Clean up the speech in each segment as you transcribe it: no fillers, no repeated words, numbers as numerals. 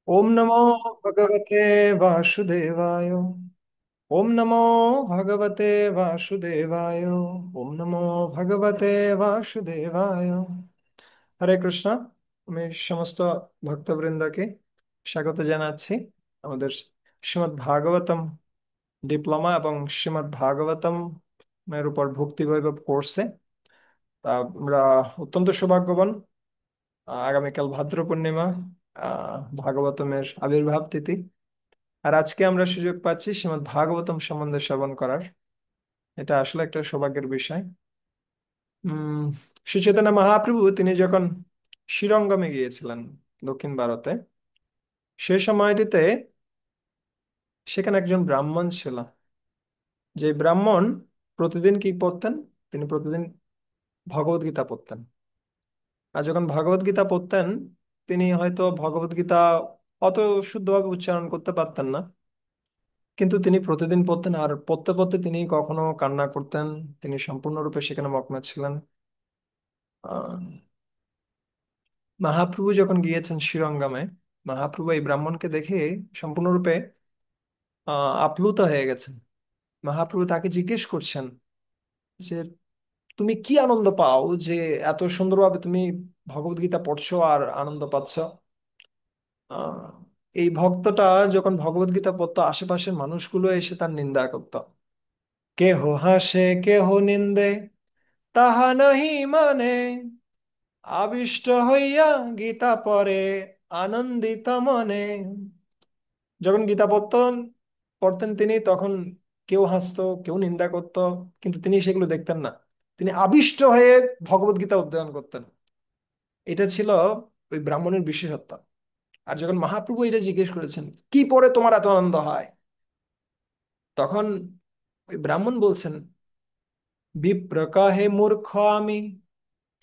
ओम नमो भगवते वासुदेवाय। ओम नमो भगवते वासुदेवाय। ओम नमो भगवते वासुदेवाय। হরে কৃষ্ণ। আমি সমস্ত ভক্তবৃন্দকে স্বাগত জানাচ্ছি আমাদের শ্রীমদ্ ভাগবতম ডিপ্লোমা এবং শ্রীমদ্ ভাগবতম এর উপর ভক্তি বৈভব কোর্সে। তা আমরা অত্যন্ত সৌভাগ্যবান। আগামীকাল ভাদ্র পূর্ণিমা, ভাগবতমের আবির্ভাব তিথি। আর আজকে আমরা সুযোগ পাচ্ছি শ্রীমদ্ ভাগবতম সম্বন্ধে শ্রবণ করার। এটা আসলে একটা সৌভাগ্যের বিষয়। উম শ্রী চৈতন্য মহাপ্রভু তিনি যখন শ্রীরঙ্গমে গিয়েছিলেন দক্ষিণ ভারতে, সেই সময়টিতে সেখানে একজন ব্রাহ্মণ ছিল। যে ব্রাহ্মণ প্রতিদিন কি পড়তেন? তিনি প্রতিদিন ভগবত গীতা পড়তেন। আর যখন ভগবত গীতা পড়তেন, তিনি হয়তো ভগবত গীতা অত শুদ্ধভাবে উচ্চারণ করতে পারতেন না, কিন্তু তিনি প্রতিদিন পড়তেন। আর পড়তে পড়তে তিনি কখনো কান্না করতেন। তিনি সম্পূর্ণরূপে সেখানে মগ্ন ছিলেন। আহ, মহাপ্রভু যখন গিয়েছেন শ্রীরঙ্গমে, মহাপ্রভু এই ব্রাহ্মণকে দেখে সম্পূর্ণরূপে আপ্লুত হয়ে গেছেন। মহাপ্রভু তাকে জিজ্ঞেস করছেন যে তুমি কি আনন্দ পাও যে এত সুন্দরভাবে তুমি ভগবত গীতা পড়ছো আর আনন্দ পাচ্ছ। আহ, এই ভক্তটা যখন ভগবত গীতা পড়তো, আশেপাশের মানুষগুলো এসে তার নিন্দা করতো। কেহ হাসে কেহ নিন্দে, তাহা নাহি মানে, আবিষ্ট হইয়া গীতা পড়ে আনন্দিত মনে। যখন গীতা পড়তেন পড়তেন তিনি, তখন কেউ হাসতো কেউ নিন্দা করতো, কিন্তু তিনি সেগুলো দেখতেন না। তিনি আবিষ্ট হয়ে ভগবত গীতা অধ্যয়ন করতেন। এটা ছিল ওই ব্রাহ্মণের বিশেষত্ব। আর যখন মহাপ্রভু এটা জিজ্ঞেস করেছেন কি পড়ে তোমার এত আনন্দ হয়, তখন ওই ব্রাহ্মণ বলছেন, বিপ্র কহে মূর্খ আমি,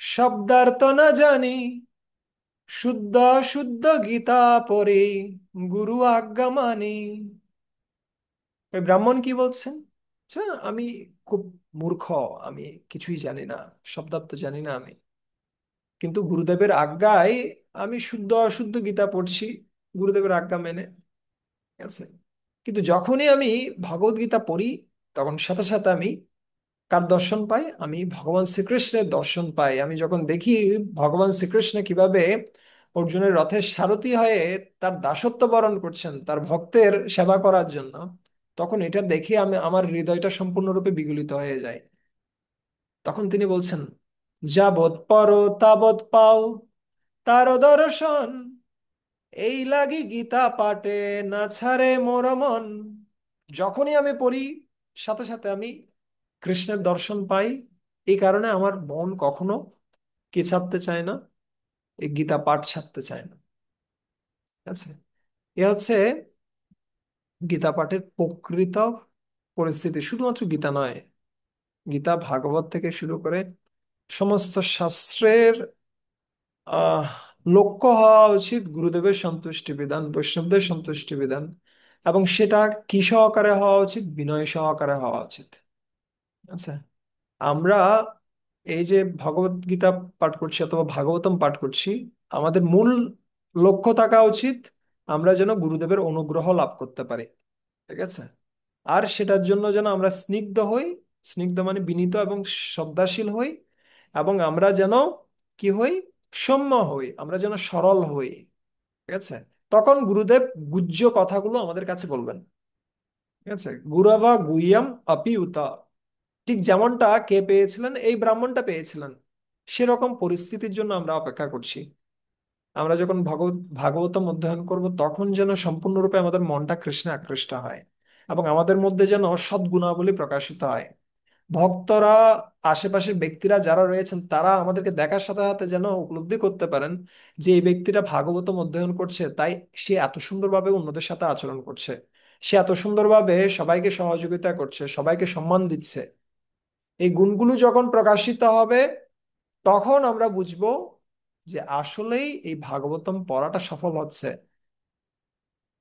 শব্দার্থ না জানি, শুদ্ধ শুদ্ধ গীতা পড়ি, গুরু আজ্ঞা মানি। ওই ব্রাহ্মণ কি বলছেন? আচ্ছা, আমি খুব মূর্খ, আমি কিছুই জানি না, শব্দার্থ জানি না আমি, কিন্তু গুরুদেবের আজ্ঞায় আমি শুদ্ধ অশুদ্ধ গীতা পড়ছি, গুরুদেবের আজ্ঞা মেনে। ঠিক আছে, কিন্তু যখনই আমি ভগবদ গীতা পড়ি, তখন সাথে সাথে আমি কার দর্শন পাই? আমি ভগবান শ্রীকৃষ্ণের দর্শন পাই। আমি যখন দেখি ভগবান শ্রীকৃষ্ণ কিভাবে অর্জুনের রথের সারথি হয়ে তার দাসত্ব বরণ করছেন তার ভক্তের সেবা করার জন্য, তখন এটা দেখে আমার হৃদয়টা সম্পূর্ণরূপে বিগলিত হয়ে যায়। তখন তিনি বলছেন, যাবৎ পরো তাবৎ পাও তার দর্শন, এই লাগি গীতা পাঠে না ছাড়ে মোর মন। যখনই আমি পড়ি, সাথে সাথে আমি কৃষ্ণের দর্শন পাই। এই কারণে আমার মন কখনো কি ছাড়তে চায় না? এই গীতা পাঠ ছাড়তে চায় না। ঠিক আছে, এ হচ্ছে গীতা পাঠের প্রকৃত পরিস্থিতি। শুধুমাত্র গীতা নয়, গীতা ভাগবত থেকে শুরু করে সমস্ত শাস্ত্রের আহ লক্ষ্য হওয়া উচিত গুরুদেবের সন্তুষ্টি বিধান, বৈষ্ণবদের সন্তুষ্টি বিধান। এবং সেটা কি সহকারে হওয়া উচিত? বিনয় সহকারে হওয়া উচিত। আচ্ছা, আমরা এই যে ভগবত গীতা পাঠ করছি অথবা ভাগবতম পাঠ করছি, আমাদের মূল লক্ষ্য থাকা উচিত আমরা যেন গুরুদেবের অনুগ্রহ লাভ করতে পারি। ঠিক আছে, আর সেটার জন্য যেন আমরা স্নিগ্ধ হই। স্নিগ্ধ মানে বিনীত এবং শ্রদ্ধাশীল হই। এবং আমরা যেন কি হই? সৌম্য হই, আমরা যেন সরল হই। ঠিক আছে, তখন গুরুদেব গুহ্য কথাগুলো আমাদের কাছে বলবেন। ঠিক আছে, গুরবা গুহ্যম অপি উত। ঠিক যেমনটা কে পেয়েছিলেন? এই ব্রাহ্মণটা পেয়েছিলেন। সেরকম পরিস্থিতির জন্য আমরা অপেক্ষা করছি। আমরা যখন ভাগবতম অধ্যয়ন করব, তখন যেন সম্পূর্ণরূপে আমাদের মনটা কৃষ্ণে আকৃষ্ট হয় এবং আমাদের মধ্যে যেন সদ্গুণাবলী প্রকাশিত হয়। ভক্তরা, আশেপাশের ব্যক্তিরা যারা রয়েছেন, তারা আমাদেরকে দেখার সাথে সাথে যেন উপলব্ধি করতে পারেন যে এই ব্যক্তিটা ভাগবতম অধ্যয়ন করছে, তাই সে এত সুন্দরভাবে অন্যদের সাথে আচরণ করছে, সে এত সুন্দরভাবে সবাইকে সহযোগিতা করছে, সবাইকে সম্মান দিচ্ছে। এই গুণগুলো যখন প্রকাশিত হবে, তখন আমরা বুঝবো যে আসলেই এই ভাগবতম পড়াটা সফল হচ্ছে।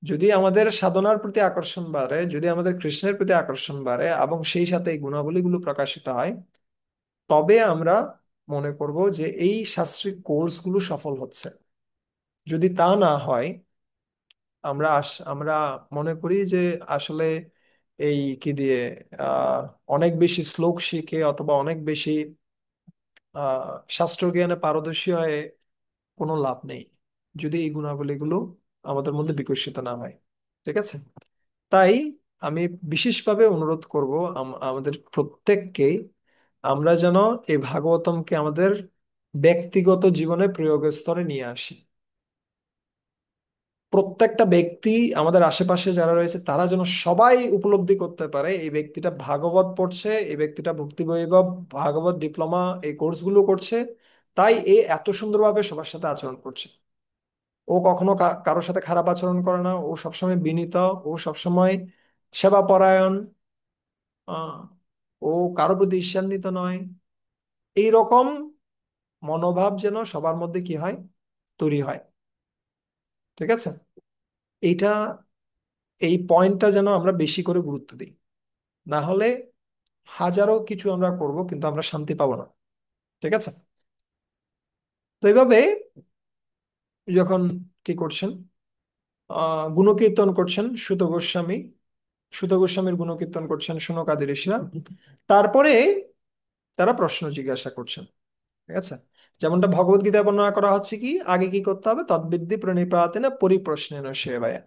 যদি আমাদের সাধনার প্রতি আকর্ষণ বাড়ে, যদি আমাদের কৃষ্ণের প্রতি আকর্ষণ বাড়ে এবং সেই সাথে এই গুণাবলীগুলো প্রকাশিত হয়, তবে আমরা মনে করব যে এই শাস্ত্রিক কোর্সগুলো সফল হচ্ছে। যদি তা না হয়, আমরা মনে করি যে আসলে এই কি দিয়ে আহ অনেক বেশি শ্লোক শিখে অথবা অনেক বেশি শাস্ত্রজ্ঞানে পারদর্শী হয়ে কোনো লাভ নেই যদি এই গুণাবলীগুলো আমাদের মধ্যে বিকশিত না হয়। ঠিক আছে? তাই আমি বিশেষভাবে অনুরোধ করব আমাদের প্রত্যেককেই আমরা যেন এই ভাগবতমকে আমাদের ব্যক্তিগত জীবনে প্রয়োগের স্তরে নিয়ে আসি। প্রত্যেকটা ব্যক্তি আমাদের আশেপাশে যারা রয়েছে তারা যেন সবাই উপলব্ধি করতে পারে এই ব্যক্তিটা ভাগবত পড়ছে, এই ব্যক্তিটা ভক্তি বৈভব ভাগবত ডিপ্লোমা এই কোর্সগুলো করছে, তাই এ এত সুন্দরভাবে সবার সাথে আচরণ করছে। ও কখনো কারোর সাথে খারাপ আচরণ করে না, ও সবসময় বিনীত, ও সবসময় সেবাপরায়ণ, আহ ও কারোর প্রতি ঈর্ষান্বিত নয়। এই রকম মনোভাব যেন সবার মধ্যে কি হয়, তৈরি হয়। ঠিক আছে? এইটা, এই পয়েন্টটা যেন আমরা বেশি করে গুরুত্ব দিই। না হলে হাজারো কিছু আমরা করব কিন্তু আমরা শান্তি পাবো না। ঠিক আছে? তো এইভাবে যখন কি করছেন, গুণকীর্তন করছেন সুত গোস্বামী, সুত গোস্বামীর গুণকীর্তন করছেন শৌনকাদি ঋষিরা, তারপরে তারা প্রশ্ন জিজ্ঞাসা করছেন। ঠিক আছে? যেমনটা ভগবত গীতায় বর্ণনা করা হচ্ছে কি আগে কি করতে হবে, তদ্বিদ্যি প্রণিপাতেন পরিপ্রশ্নেন সেবায়।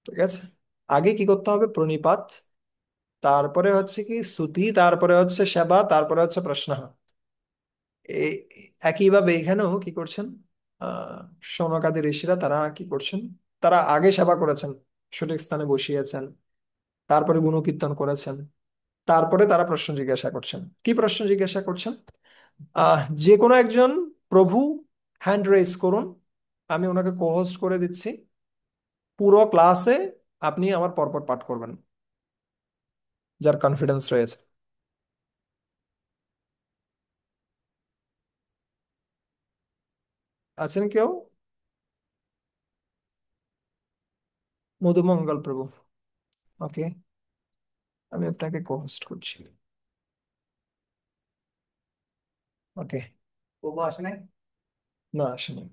ঠিক আছে? আগে কি করতে হবে, প্রণিপাত, তারপরে হচ্ছে কি স্তুতি, তারপরে হচ্ছে সেবা, তারপরে হচ্ছে প্রশ্ন। এই একইভাবে এখানেও কি করছেন, আহ শৌনকাদি ঋষিরা তারা কি করছেন, তারা আগে সেবা করেছেন, সঠিক স্থানে বসিয়েছেন, তারপরে গুণকীর্তন করেছেন, তারপরে তারা প্রশ্ন জিজ্ঞাসা করছেন। কি প্রশ্ন জিজ্ঞাসা করছেন? যে কোনো একজন প্রভু হ্যান্ড রেজ করুন, আমি ওনাকে কোহোস্ট করে দিচ্ছি, পুরো ক্লাসে আপনি আমার পরপর পাঠ করবেন, যার কনফিডেন্স রয়েছে। আছেন কেউ? মধুমঙ্গল প্রভু। ওকে, আমি আপনাকে কোহোস্ট করছি। ওকে। প্রভু আসে নাই? না, আসেনি।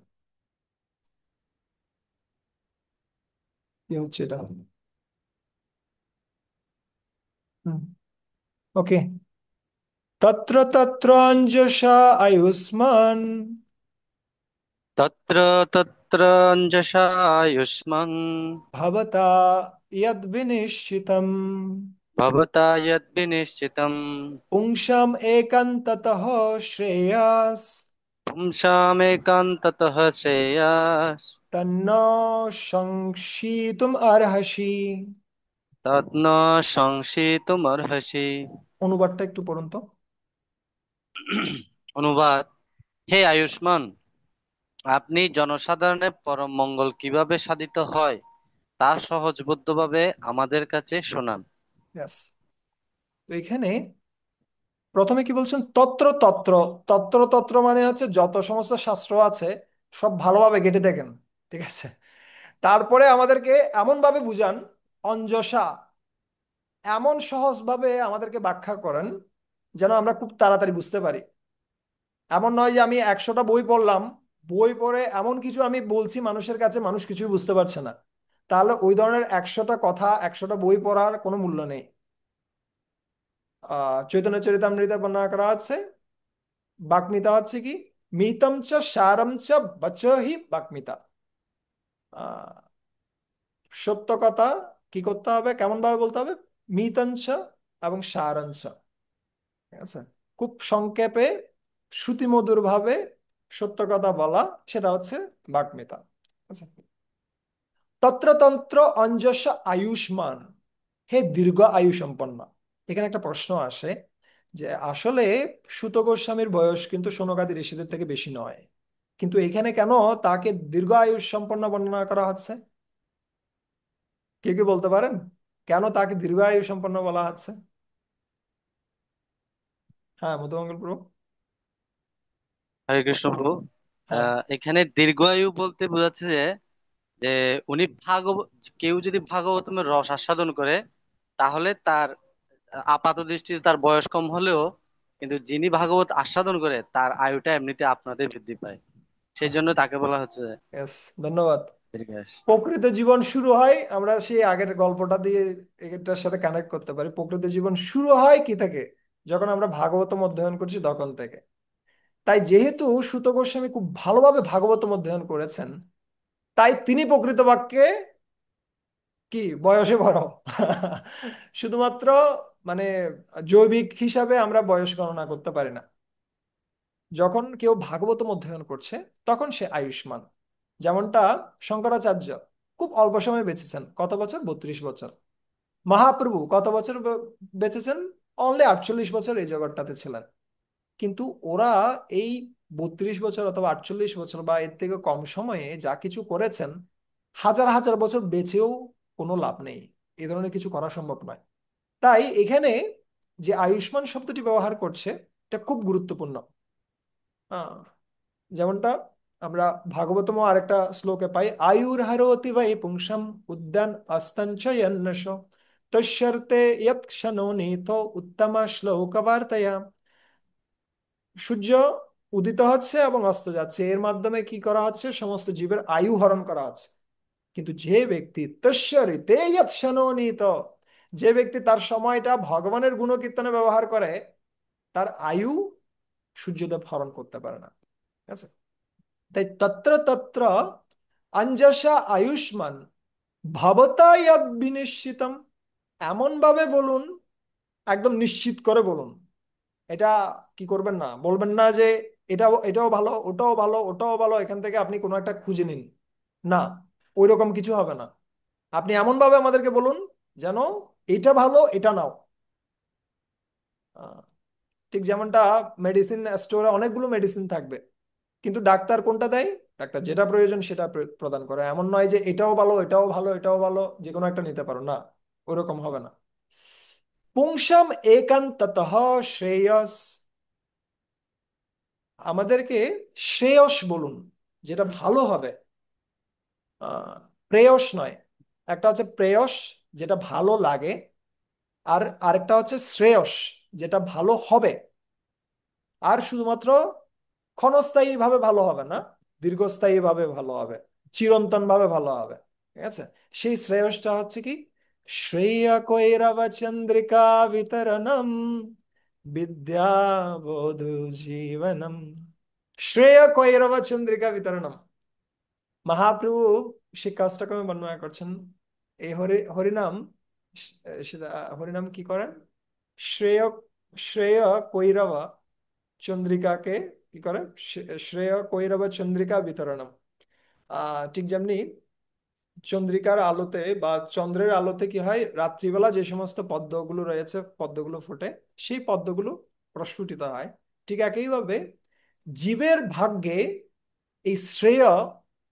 কি হচ্ছে এটা? হুম। ওকে। তত্র তত্র অঞ্জসা আয়ুষ্মান তত্র তত্র অঞ্জসা আয়ুষ্মং ভবতা ইয়দ বিনিশ্চিতম ভবতা যদ্বিনিশ্চিতম পুংসাম একান্ততঃ শ্রেয়াস পুংসামেকান্ততঃ শ্রেয়াস তন্ন সংশিতুম আরহসি। তৎ ন সংশিতুমর্হসি। অনুবাদটা একটু পড়ুন তো। অনুবাদ: হে আয়ুষ্মান, আপনি জনসাধারণের পরম মঙ্গল কিভাবে সাধিত হয় তা সহজবোধ্যভাবে আমাদের কাছে শোনান। ব্যাস। তো এখানে প্রথমে কি বলছেন, তত্র তত্র। তত্র তত্র মানে হচ্ছে যত সমস্ত শাস্ত্র আছে সব ভালোভাবে ঘেঁটে দেখেন। ঠিক আছে? তারপরে আমাদেরকে এমন ভাবে বুঝান, অঞ্জসা, এমন সহজভাবে আমাদেরকে ব্যাখ্যা করেন যেন আমরা খুব তাড়াতাড়ি বুঝতে পারি। এমন নয় যে আমি 100টা বই পড়লাম, বই পড়ে এমন কিছু আমি বলছি মানুষের কাছে, মানুষ কিছুই বুঝতে পারছে না, তাহলে ওই ধরনের 100টা কথা 100টা বই পড়ার কোনো মূল্য নেই। চৈতন্য চরিতামৃতে বর্ণনা করা আছে, বাগ্মিতা হচ্ছে কি, মিতম চ সারম চ বচহি বাগ্মিতা। আহ সত্য কথা কি করতে হবে, কেমন ভাবে বলতে হবে, মিতঞ্চ এবং সারাংশ। ঠিক আছে? খুব সংক্ষেপে শ্রুতিমধুর ভাবে সত্য কথা বলা, সেটা হচ্ছে বাগ্মিতা। আচ্ছা। তন্ত্র অঞ্জস আয়ুষ্মান, হে দীর্ঘ আয়ু সম্পন্ন। এখানে একটা প্রশ্ন আসে যে আসলে সুত গোস্বামীর বয়স কিন্তু শৌনকাদি ঋষিদের থেকে বেশি নয়, কিন্তু এখানে কেন তাকে দীর্ঘ আয়ুষ সম্পন্ন বর্ণনা করা হচ্ছে? কে কি বলতে পারেন কেন তাকে দীর্ঘ আয়ু সম্পন্ন বলা হচ্ছে? হ্যাঁ, মধুমঙ্গল প্রভু। হরে কৃষ্ণ প্রভু। হ্যাঁ। এখানে দীর্ঘায়ু বলতে বোঝাচ্ছে যে যে উনি ভাগবত, কেউ যদি ভাগবতমের রস আস্বাদন করে তাহলে তার আপাত দৃষ্টিতে তার বয়স কম হলেও কিন্তু যিনি ভাগবত আস্বাদন করে তার আয়ুটা এমনিতে আপনাদের বৃদ্ধি পায়। সেই হ্যাঁ। জন্য তাকে বলা হচ্ছে Yes, ধন্যবাদ। দীর্ঘায়ুষ। প্রকৃত জীবন শুরু হয়, আমরা সেই আগের গল্পটা দিয়ে এটার সাথে কানেক্ট করতে পারি। প্রকৃত জীবন শুরু হয় কি থেকে? যখন আমরা ভাগবতম অধ্যয়ন করছি তখন থেকে। তাই যেহেতু সুত গোস্বামী খুব ভালোভাবে ভাগবতম অধ্যয়ন করেছেন, তাই তিনি প্রকৃত বাক্যে কি বয়সে বড়। শুধুমাত্র মানে জৈবিক হিসাবে আমরা বয়স গণনা করতে পারি না। যখন কেউ ভাগবতম অধ্যয়ন করছে তখন সে আয়ুষ্মান। যেমনটা শঙ্করাচার্য খুব অল্প সময় বেঁচেছেন, কত বছর? 32 বছর। মহাপ্রভু কত বছর বেঁচেছেন? অনলি 48 বছর এই জগৎটাতে ছিলেন। কিন্তু ওরা এই 32 বছর অথবা 48 বছর বা এর থেকে কম সময়ে যা কিছু করেছেন, হাজার হাজার বছর বেঁচেও কোনো লাভ নেই। এই ধরনের কিছু করা সম্ভব নয়। তাই এখানে যে আয়ুষ্মান শব্দটি ব্যবহার করছে, এটা খুব গুরুত্বপূর্ণ। আহ, যেমনটা আমরা ভাগবতম আরেকটা শ্লোকে পাই, আয়ুর হারোতি বৈ পুংসাম উদ্যান অস্তঞ্চয়ন্নশ তস্যর্তে ইয়ৎ ক্ষণো নিহিতো উত্তম শ্লোক বার্তায়া। সূর্য উদিত হচ্ছে এবং অস্ত যাচ্ছে, এর মাধ্যমে কি করা হচ্ছে? সমস্ত জীবের আয়ু হরণ করা হচ্ছে। কিন্তু যে ব্যক্তি তস্যরিতে ইয়ৎ ক্ষণো নিহিত, যে ব্যক্তি তার সময়টা ভগবানের গুণকীর্তনে ব্যবহার করে, তার আয়ু সূর্যদেব হরণ করতে পারে না। ঠিক আছে? তাই তত্র তত্র অঞ্জসা আয়ুষ্মান ভবতা ইয়দ বিনিশ্চিতম। এমন ভাবে বলুন, একদম নিশ্চিত করে বলুন। এটা কি করবেন না, বলবেন না যে এটাও এটাও ভালো, ওটাও ভালো, ওটাও ভালো, এখান থেকে আপনি কোনো একটা খুঁজে নিন। না, ওই রকম কিছু হবে না। আপনি এমন ভাবে আমাদেরকে বলুন যেন এটা ভালো, এটা নাও। আহ, ঠিক যেমনটা মেডিসিন স্টোরে অনেকগুলো মেডিসিন থাকবে, কিন্তু ডাক্তার কোনটা দেয়? ডাক্তার যেটা প্রয়োজন সেটা প্রদান করে। এমন নয় যে এটাও ভালো, এটাও ভালো, এটাও ভালো, যে কোনো একটা নিতে পারো, না, ওরকম হবে না। পুংসাম একান্ততঃ শ্রেয়স, আমাদেরকে শ্রেয়স বলুন, যেটা ভালো হবে। প্রেয়স নয়। একটা হচ্ছে প্রেয়স, যেটা ভালো লাগে, আর আরেকটা হচ্ছে শ্রেয়স, যেটা ভালো হবে। আর শুধুমাত্র ক্ষণস্থায়ী ভাবে ভালো হবে না, দীর্ঘস্থায়ী ভাবে ভালো হবে, চিরন্তন ভাবে ভালো হবে। ঠিক আছে? সেই শ্রেয়সটা হচ্ছে কি? শ্রেয় কৈরব চন্দ্রিকা বিতরণম বিদ্যা বোধু জীবনম। শ্রেয় কৈরব চন্দ্রিকা বিতরণম। মহাপ্রভু শিক্ষাষ্টকমে বর্ণনা করছেন এই হরিনাম। সেটা হরিনাম কি করেন? শ্রেয় শ্রেয় কৈরব চন্দ্রিকাকে কি করে? শ্রেয় কৈরব চন্দ্রিকা বিতরণম। ঠিক যেমনি চন্দ্রিকার আলোতে বা চন্দ্রের আলোতে কি হয়, রাত্রিবেলা যে সমস্ত পদ্মগুলো রয়েছে, পদ্মগুলো ফোটে, সেই পদ্মগুলো প্রস্ফুটিত হয়। ঠিক একইভাবে জীবের ভাগ্যে এই শ্রেয়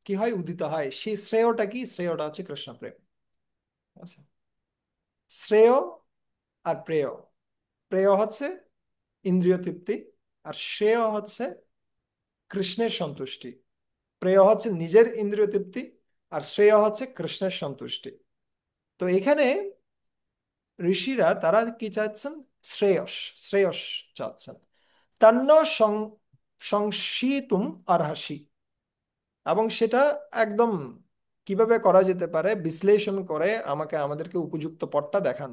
কি হয়? উদিত হয়। সেই শ্রেয়টা কি? শ্রেয়টা হচ্ছে কৃষ্ণ প্রেম। আচ্ছা, শ্রেয় আর প্রেয়। প্রেয় হচ্ছে ইন্দ্রিয় তৃপ্তি, আর শ্রেয় হচ্ছে কৃষ্ণের সন্তুষ্টি। প্রেয় হচ্ছে নিজের ইন্দ্রিয় তৃপ্তি, আর শ্রেয় হচ্ছে কৃষ্ণের সন্তুষ্টি। তো এখানে ঋষিরা তারা কি চাচ্ছেন? শ্রেয়স, শ্রেয়স চাচ্ছেন। তন্ন সংশিতুম আরহাসি। এবং সেটা একদম কিভাবে করা যেতে পারে বিশ্লেষণ করে আমাদেরকে উপযুক্ত পথটা দেখান।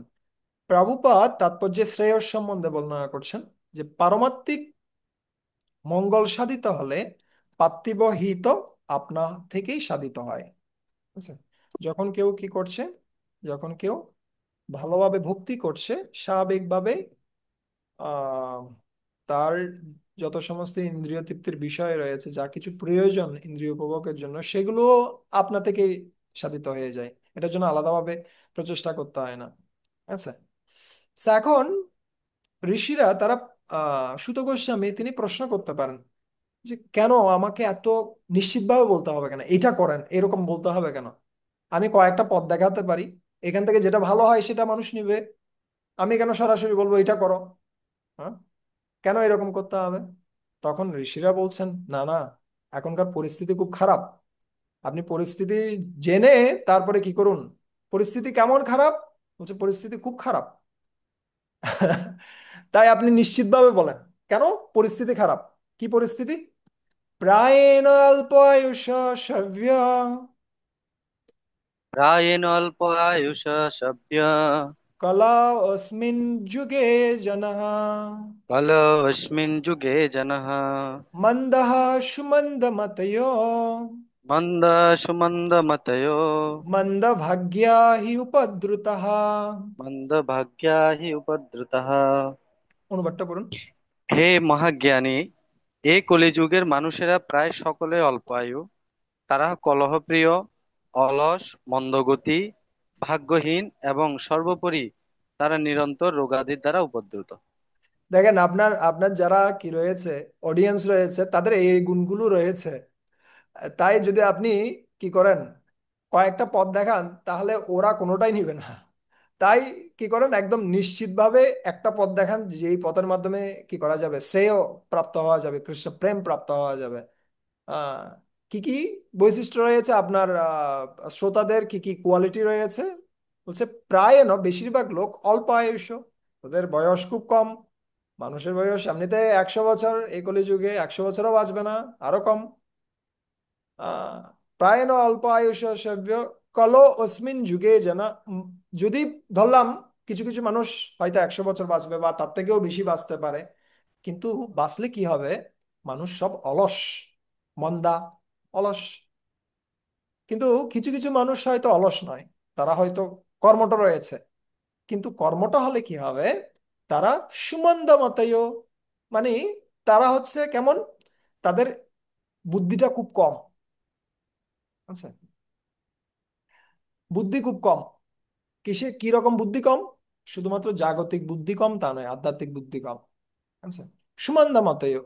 প্রভুপাদ তাৎপর্যে শ্রেয়স সম্বন্ধে বর্ণনা করছেন যে পারমাত্মিক মঙ্গল সাধিত হলে পার্থিব হিত আপনা থেকেই সাধিত হয়। আচ্ছা, যখন কেউ কি করছে, যখন কেউ ভালোভাবে ভক্তি করছে, স্বাভাবিকভাবে আহ তার যত সমস্ত ইন্দ্রিয় তৃপ্তির বিষয় রয়েছে, যা কিছু প্রয়োজন ইন্দ্রিয় উপভোগের জন্য, সেগুলো আপনা থেকেই সাধিত হয়ে যায়। এটার জন্য আলাদাভাবে প্রচেষ্টা করতে হয় না। আচ্ছা, এখন ঋষিরা তারা সুত গোস্বামী তিনি প্রশ্ন করতে পারেন যে কেন আমাকে এত নিশ্চিতভাবে বলতে হবে, কেন এটা করেন এরকম বলতে হবে কেন? আমি কয়েকটা পথ দেখাতে পারি, এখান থেকে যেটা ভালো হয় সেটা মানুষ নিবে। আমি কেন সরাসরি বলবো এটা করো? হ্যাঁ, কেন এরকম করতে হবে? তখন ঋষিরা বলছেন, না না, এখনকার পরিস্থিতি খুব খারাপ। আপনি পরিস্থিতি জেনে তারপরে কি করুন। পরিস্থিতি কেমন খারাপ? বলছে পরিস্থিতি খুব খারাপ। তাই আপনি নিশ্চিতভাবে বলেন কেন পরিস্থিতি খারাপ। কি পরিস্থিতি? প্রায়েণ অল্পায়ুষ সভ্য প্রায়েণ অল্প আয়ুষ সভ্য। কলা অস্মিন যুগে জনঃ কলস্মিন যুগে জনঃ মন্দঃ সুমন্দমতয়ো মন্দ সুমন্দ মতয়ো মন্দভাগ্যা হি উপদ্রুতঃ। মন্দ ভাগ্যা হি উপদ্রুতঃ। অনুবাদটা পড়ুন। হে মহাজ্ঞানী, এই কলিযুগের মানুষেরা প্রায় সকলে অল্প আয়ু। তারা কলহপ্রিয়, অলস, মন্দগতি, ভাগ্যহীন এবং সর্বোপরি তারা নিরন্তর রোগাদির দ্বারা উপদ্রুত। দেখেন, আপনার আপনার যারা কি রয়েছে, অডিয়েন্স রয়েছে, তাদের এই গুণগুলো রয়েছে। তাই যদি আপনি কি করেন, কয়েকটা পথ দেখান, তাহলে ওরা কোনোটাই নিবে না। তাই কি করেন, একদম নিশ্চিতভাবে একটা পথ দেখান, যেই পথের মাধ্যমে কি করা যাবে, শ্রেয় প্রাপ্ত হওয়া যাবে, কৃষ্ণ প্রেম প্রাপ্ত হওয়া যাবে। আহ কি কি বৈশিষ্ট্য রয়েছে আপনার, শ্রোতাদের কি কি কোয়ালিটি রয়েছে? বলছে প্রায় না, বেশিরভাগ লোক অল্প আয়ুষ্য, ওদের বয়স খুব কম। মানুষের বয়স এমনিতে 100 বছর, এই কলিযুগে 100 বছরও বাঁচবে না, আরো কম। আহ প্রায় না অল্প আয়ুষ সেব্য কলো অস্মিন যুগে যেন। উম, যদি ধরলাম কিছু কিছু মানুষ হয়তো 100 বছর বাঁচবে বা তার থেকেও বেশি বাঁচতে পারে, কিন্তু বাঁচলে কি হবে? মানুষ সব অলস, মন্দা, অলস। কিন্তু কিছু কিছু মানুষ হয়তো অলস নয়, তারা হয়তো কর্মঠ রয়েছে। কিন্তু কর্মটা হলে কি হবে? তারা সুমন্দা মতয়, মানে তারা হচ্ছে কেমন, তাদের বুদ্ধিটা খুব কম। আচ্ছা, বুদ্ধি খুব কম। কিসে কি রকম বুদ্ধি কম? শুধুমাত্র জাগতিক বুদ্ধি কম তা নয়, আধ্যাত্মিক বুদ্ধি কম। আচ্ছা, সুমন্দা মতয়।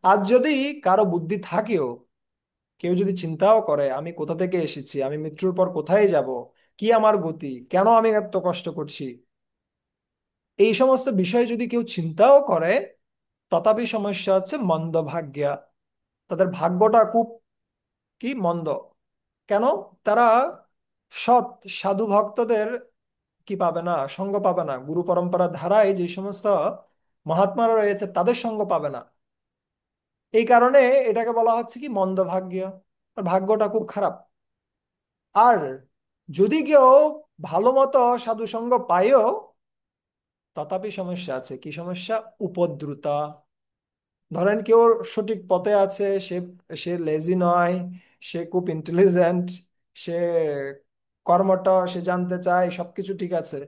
আর যদি কারো বুদ্ধি থাকেও, কেউ যদি চিন্তাও করে আমি কোথা থেকে এসেছি, আমি মৃত্যুর পর কোথায় যাব, কি আমার গতি, কেন আমি এত কষ্ট করছি, এই সমস্ত বিষয় যদি কেউ চিন্তাও করে, তথাপি সমস্যা হচ্ছে মন্দ ভাগ্যা। তাদের ভাগ্যটা খুব কি মন্দ। কেন? তারা সৎ সাধু ভক্তদের কি পাবে না, সঙ্গ পাবে না, গুরু পরম্পরার ধারায় যে সমস্ত মহাত্মারা রয়েছে তাদের সঙ্গ পাবে না। এই কারণে এটাকে বলা হচ্ছে কি মন্দ ভাগ্য। তার ভাগ্যটা খুব খারাপ। আর যদি কেউ ভালো মতো সাধু সঙ্গ পায়ও, তথাপি সমস্যা আছে। কি সমস্যা? উপদ্রুতা। ধরেন কেউ সঠিক পথে আছে, সে সে লেজি নয়, সে খুব ইন্টেলিজেন্ট, সে কর্মটা সে জানতে চায়, সবকিছু ঠিক আছে,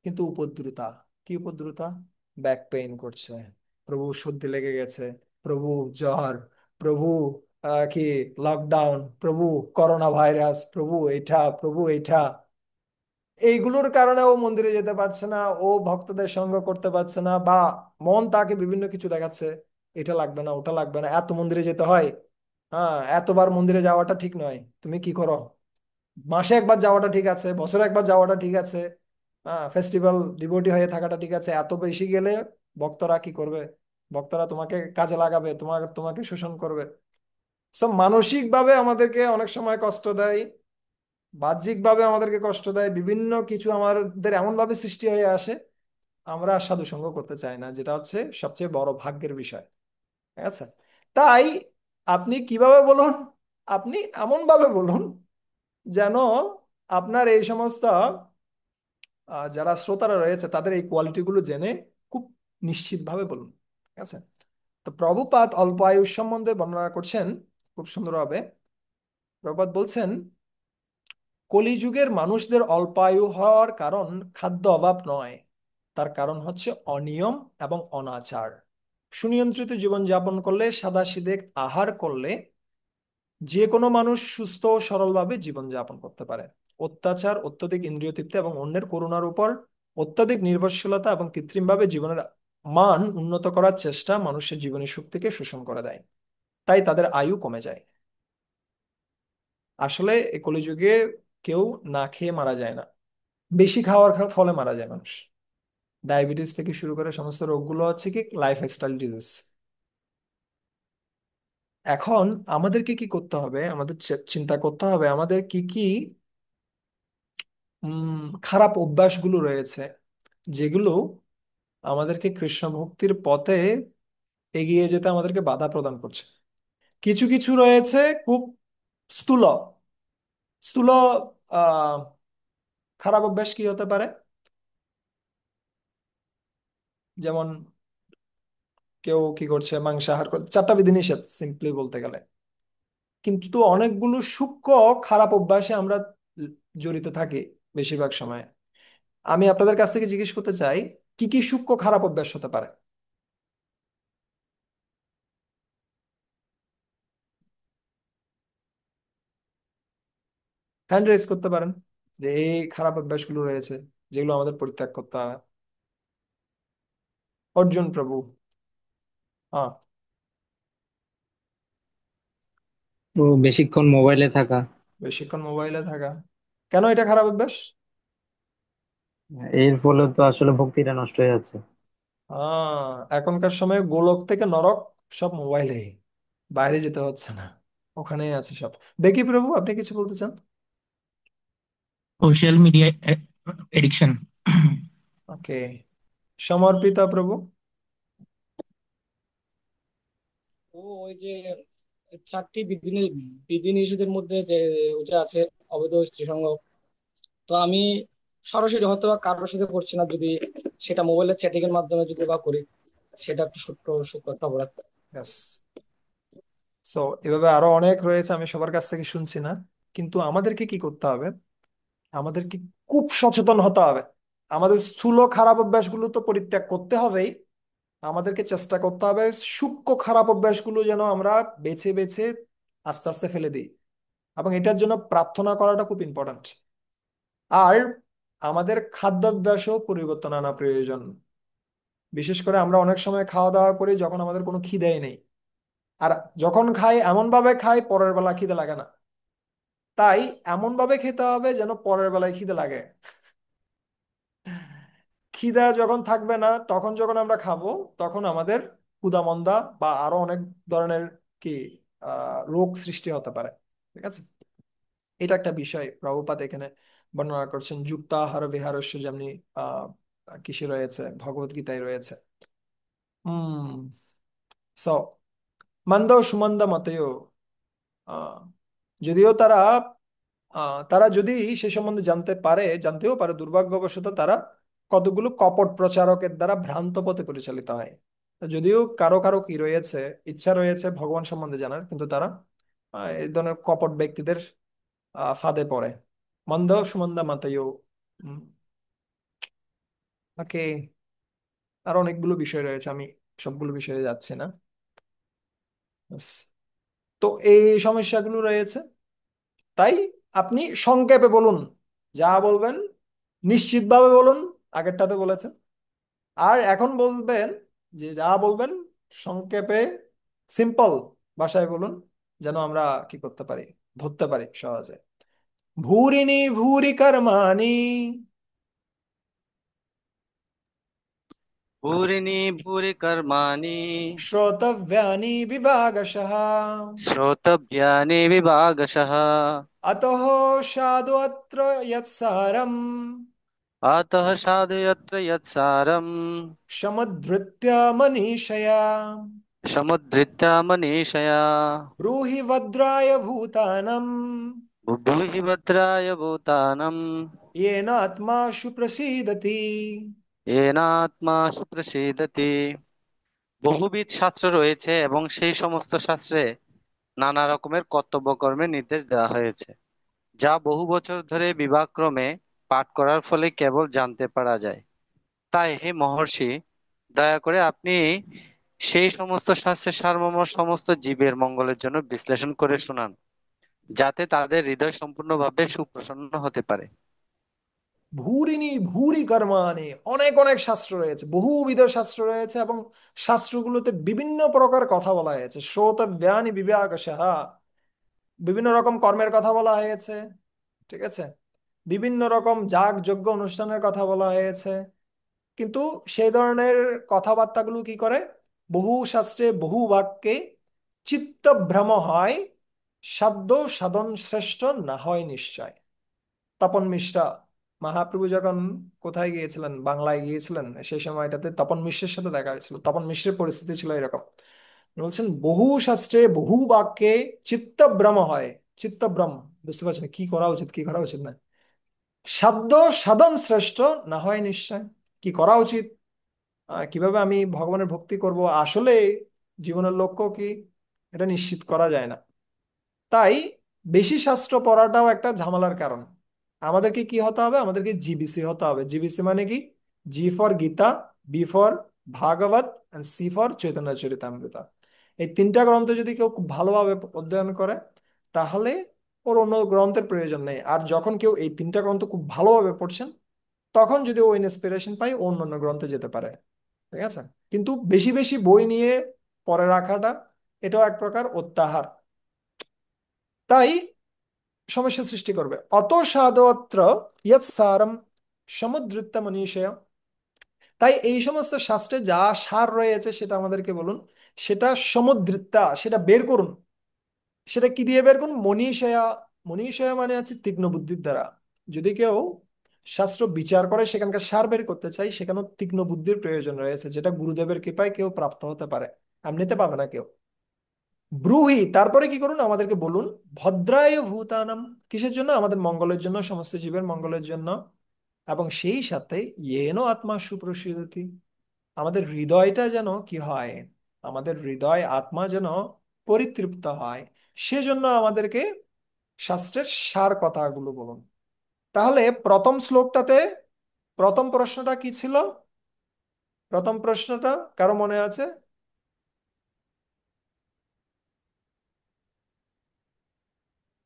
কিন্তু উপদ্রুতা। কি উপদ্রুতা? ব্যাক পেইন করছে, প্রভু সর্দি লেগে গেছে, প্রভু জ্বর, প্রভু কি লকডাউন, প্রভু করোনা ভাইরাস, প্রভু এটা, প্রভু এটা। এইগুলোর কারণে ও মন্দিরে যেতে পারছে না, ও ভক্তদের সঙ্গ করতে পারছে না, বা মন তাকে বিভিন্ন কিছু দেখাচ্ছে, এটা লাগবে না, ওটা লাগবে না, এত মন্দিরে যেতে হয়, হ্যাঁ এতবার মন্দিরে যাওয়াটা ঠিক নয়, তুমি কি করো, মাসে একবার যাওয়াটা ঠিক আছে, বছরে একবার যাওয়াটা ঠিক আছে, হ্যাঁ ফেস্টিভ্যাল ডিভোটি হয়ে থাকাটা ঠিক আছে, এত বেশি গেলে ভক্তরা কি করবে? ভক্তরা তোমাকে কাজে লাগাবে, তোমাকে শোষণ করবে। সব মানসিক ভাবে আমাদেরকে অনেক সময় কষ্ট দেয়, বাহ্যিক ভাবে আমাদেরকে কষ্ট দেয়, বিভিন্ন কিছু আমাদের এমন ভাবে সৃষ্টি হয়ে আসে, আমরা আর সাধু সঙ্গ করতে চাই না, যেটা হচ্ছে সবচেয়ে বড় ভাগ্যের বিষয়। ঠিক আছে? তাই আপনি কিভাবে বলুন, আপনি এমন ভাবে বলুন যেন আপনার এই সমস্ত যারা শ্রোতারা রয়েছে তাদের এই কোয়ালিটিগুলো জেনে খুব নিশ্চিতভাবে বলুন। ঠিক আছে? তো প্রভুপাদ অল্প আয়ুষ সম্বন্ধে বর্ণনা করছেন খুব সুন্দরভাবে। প্রভুপাদ বলছেন, কলিযুগের মানুষদের অল্পায়ু হওয়ার কারণ খাদ্য অভাব নয়, তার কারণ হচ্ছে অনিয়ম এবং অনাচার। সুনিয়ন্ত্রিত জীবনযাপন করলে, সাদাসিধে আহার করলে যে কোনো মানুষ সুস্থ ও সরলভাবে জীবনযাপন করতে পারে। অত্যাচার, অত্যধিক ইন্দ্রিয় তৃপ্তি এবং অন্যের করুণার উপর অত্যাধিক নির্ভরশীলতা এবং কৃত্রিমভাবে জীবনের মান উন্নত করার চেষ্টা মানুষের জীবনী শক্তিকে শোষণ করে দেয়। তাই তাদের আয়ু কমে যায়। আসলে এই কলিযুগে কেউ না খেয়ে মারা যায় না, বেশি খাওয়ার ফলে মারা যায় মানুষ। ডায়াবেটিস থেকে শুরু করে সমস্ত রোগগুলো হচ্ছে কি লাইফ স্টাইল ডিজিজ। এখন আমাদেরকে কি করতে হবে? আমাদের চিন্তা করতে হবে আমাদের কি কি খারাপ অভ্যাসগুলো রয়েছে, যেগুলো আমাদেরকে কৃষ্ণ ভক্তির পথে এগিয়ে যেতে আমাদেরকে বাধা প্রদান করছে। কিছু কিছু রয়েছে খুব স্থূল, স্থূল আহ খারাপ অভ্যাস কি হতে পারে? যেমন কেউ কি করছে, মাংসাহার করছে, 4টা বিধিনিষেধ সিম্পলি বলতে গেলে। কিন্তু তো অনেকগুলো সূক্ষ্ম খারাপ অভ্যাসে আমরা জড়িত থাকি বেশিরভাগ সময়। আমি আপনাদের কাছ থেকে জিজ্ঞেস করতে চাই, কি কি সূক্ষ্ম খারাপ অভ্যাস হতে পারে? হ্যান্ড রেজ করতে পারেন যে এই খারাপ অভ্যাসগুলো রয়েছে যেগুলো আমাদের পরিত্যাগ করতে হবে। অর্জুন প্রভু। হ্যাঁ। তো বেশিক্ষণ মোবাইলে থাকা। বেশিক্ষণ মোবাইলে থাকা। কেন এটা খারাপ অভ্যাস? এর ফলে তো আসলে ভক্তিটা নষ্ট হয়ে যাচ্ছে। এখনকার সময়ে গোলক থেকে নরক সব মোবাইলেই, বাইরে যেতে হচ্ছে না, ওখানেই আছে সব। দেখি প্রভু, আপনি কিছু বলতে চান? Social media addiction. Okay, Samarpita Prabhu. ও ওই যে 4টি বিধি নিষেধের মধ্যে যে ওটা আছে, অবৈধ স্ত্রী সঙ্গ। তো আমি সরাসরি হয়তো বা কারোর সাথে করছি না, যদি সেটা মোবাইলের চ্যাটিং এর মাধ্যমে যদি বা করি, সেটা একটা সূক্ষ্ম সূক্ষ্ম একটা অপরাধ। ব্যাস। সো এভাবে আরো অনেক রয়েছে, আমি সবার কাছ থেকে শুনছি না। কিন্তু আমাদেরকে কি করতে হবে? আমাদেরকে খুব সচেতন হতে হবে। আমাদের স্থূল খারাপ অভ্যাসগুলো তো পরিত্যাগ করতে হবেই, আমাদেরকে চেষ্টা করতে হবে সূক্ষ্ম খারাপ অভ্যাসগুলো যেন আমরা বেছে বেছে আস্তে আস্তে ফেলে দিই। এবং এটার জন্য প্রার্থনা করাটা খুব ইম্পর্ট্যান্ট। আর আমাদের খাদ্যাভ্যাসও পরিবর্তন আনা প্রয়োজন। বিশেষ করে আমরা অনেক সময় খাওয়া দাওয়া করি যখন আমাদের কোনো খিদেই নেই, আর যখন খাই এমন ভাবে খাই পরের বেলা খিদে লাগে না। তাই এমন ভাবে খেতে হবে যেন পরের বেলায় খিদে লাগে। খিদা যখন থাকবে না, তখন যখন আমরা খাবো, তখন আমাদের ক্ষুধা মন্দা বা আরো অনেক ধরনের কি রোগ সৃষ্টি হতে পারে। ঠিক আছে, এটা একটা বিষয় প্রভুপাদ এখানে বর্ণনা করছেন। যুক্তাহার বিহারস্য, যেমনি আহ কিসে রয়েছে, ভগবত গীতায় রয়েছে। হুম। সো মন্দ সুমন্দ মতয়, আহ, যদিও তারা যদি সে সম্বন্ধে জানতে পারে, জানতেও পারে, দুর্ভাগ্যবশত তারা কতগুলো কপট প্রচারকের দ্বারা ভ্রান্ত পথে পরিচালিত হয়। যদিও কারো কারো কি রয়েছে, ইচ্ছা রয়েছে ভগবান সম্বন্ধে জানার, কিন্তু তারা এই ধরনের কপট ব্যক্তিদের ফাঁদে পড়ে। মন্দ সুমন্দা মাতায়ো। ওকে, আর অনেকগুলো বিষয় রয়েছে, আমি সবগুলো বিষয়ে যাচ্ছি না। ব্যাস। তো এই সমস্যাগুলো রয়েছে। তাই আপনি সংক্ষেপে বলুন, যা বলবেন নিশ্চিতভাবে বলুন, আগেরটাতে বলেছেন। আর এখন বলবেন যে যা বলবেন সংক্ষেপে, সিম্পল ভাষায় বলুন, যেন আমরা কি করতে পারি, ধরতে পারি সহজে। ভূরিনি ভূরি কর্মাণি ভূরিনি ভূরি কর্মাণি শ্রোতব্যানি বিভাগশঃ শ্রোতব্যানি বিভাগশঃ अतः साधु अत्र यत्सारम् अतः साधु यत्र यत्सारम् समुद्धृत्य मनीषया समुद्धृत्य मनीषया ब्रूहि भद्राय भूतानम् बुद्धि भद्राय भूतानम् येन आत्माशु प्रसीदति। येनात्मा সুপ্রসিদতি। বহুবিধ শাস্ত্র রয়েছে এবং সেই সমস্ত শাস্ত্রে নানা রকমের কর্তব্য কর্মের নির্দেশ দেওয়া হয়েছে, যা বহু বছর ধরে বিভাগক্রমে পাঠ করার ফলে কেবল জানতে পারা যায়। তাই হে মহর্ষি, দয়া করে আপনি সেই সমস্ত শাস্ত্রের সারমর্ম সমস্ত জীবের মঙ্গলের জন্য বিশ্লেষণ করে শোনান, যাতে তাদের হৃদয় সম্পূর্ণভাবে সুপ্রসন্ন হতে পারে। ভূরিনি ভূরি কর্মাণি, অনেক অনেক শাস্ত্র রয়েছে, বহুবিধ শাস্ত্র রয়েছে, এবং শাস্ত্রগুলোতে বিভিন্ন প্রকার কথা বলা হয়েছে। শ্রোতব্যানি বিভাগশঃ, বিভিন্ন রকম কর্মের কথা বলা হয়েছে। ঠিক আছে, বিভিন্ন রকম যাগ যজ্ঞ অনুষ্ঠানের কথা বলা হয়েছে। কিন্তু সেই ধরনের কথাবার্তাগুলো কি করে, বহু শাস্ত্রে বহু বাক্যে চিত্তভ্রম হয়, সাধ্য সাধন শ্রেষ্ঠ না হয় নিশ্চয়। তপন মিশ্রা মহাপ্রভু যখন কোথায় গিয়েছিলেন, বাংলায় গিয়েছিলেন, সেই সময়টাতে তপন মিশ্রের সাথে দেখা হয়েছিল। তপন মিশ্রের পরিস্থিতি ছিল এরকম, উনি বলছেন বহু শাস্ত্রে বহু বাক্যে চিত্তভ্রম হয়, চিত্তভ্রম, বুঝতে পারছি না কি করা উচিত কি করা উচিত না। সাধ্য সাধন শ্রেষ্ঠ, না হয় নিশ্চয়। কি করা উচিত, কিভাবে আমি ভগবানের ভক্তি করব, আসলে জীবনের লক্ষ্য কি, এটা নিশ্চিত করা যায় না। তাই বেশি শাস্ত্র পড়াটাও একটা ঝামেলার কারণ। আমাদেরকে কি হতে হবে, আমাদেরকে জিবিসি হতে হবে। জিবিসি মানে কি? G for Gita, B for Bhagavat, and C for Chaitanya Charitamrita. এই তিনটা গ্রন্থ যদি কেউ খুব ভালোভাবে অধ্যয়ন করে, তাহলে ওর অন্য গ্রন্থের প্রয়োজন নেই। আর যখন কেউ এই তিনটা গ্রন্থ খুব ভালোভাবে পড়ছেন, তখন যদি ও ইন্সপিরেশন পায়, ও অন্য অন্য গ্রন্থে যেতে পারে। ঠিক আছে? কিন্তু বেশি বেশি বই নিয়ে পড়ে রাখাটা, এটাও এক প্রকার অত্যাহার। তাই সমস্যা সৃষ্টি করবে। অত সাধত্র ইয়ৎ সারম সমুদ্রিত মনীষয়া। তাই এই সমস্ত শাস্ত্রে যা সার রয়েছে সেটা আমাদেরকে বলুন, সেটা সমুদ্রিতা, সেটা বের করুন। সেটা কি দিয়ে বের করুন? মনীষয়া। মনীষয়া মানে আছে তীক্ষ্ণ বুদ্ধির দ্বারা। যদি কেউ শাস্ত্র বিচার করে সেখানকার সার বের করতে চাই, সেখানেও তীক্ষ্ণ বুদ্ধির প্রয়োজন রয়েছে, যেটা গুরুদেবের কৃপায় কেউ প্রাপ্ত হতে পারে, এমনিতে পাবে না কেউ। ব্রুহি, তারপরে কি করুন, আমাদেরকে বলুন। ভদ্রায় ভূতানাম, কিসের জন্য? আমাদের মঙ্গলের জন্য, সমস্ত জীবের মঙ্গলের জন্য। এবং সেই সাথে ইয়েন আত্মা সুপ্রসিদ্ধতি, আমাদের হৃদয়টা যেন কি হয়, আমাদের হৃদয় আত্মা যেন পরিতৃপ্ত হয়, সেজন্য আমাদেরকে শাস্ত্রের সার কথাগুলো বলুন। তাহলে প্রথম শ্লোকটাতে প্রথম প্রশ্নটা কি ছিল? প্রথম প্রশ্নটা কারো মনে আছে?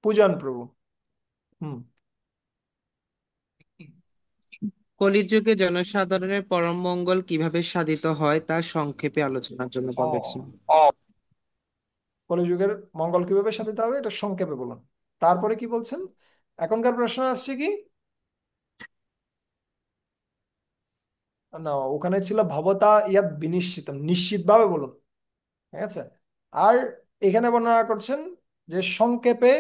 পূজন প্রভু। হুম। কলিযুগে জনসাধারণের পরম মঙ্গল কিভাবে সাধিত হয় তা সংক্ষেপে আলোচনার জন্য বলেছি। ও, কলিযুগের মঙ্গল কিভাবে সাধিত হবে, এটা সংক্ষেপে বলুন। তারপরে কি বলছেন? এখনকার প্রশ্ন আসছে কি না, ওখানে ছিল ভবতা ইয়াদ বিনিশ্চিতম, নিশ্চিত ভাবে বলুন। ঠিক আছে? আর এখানে বর্ণনা করছেন যে সংক্ষেপে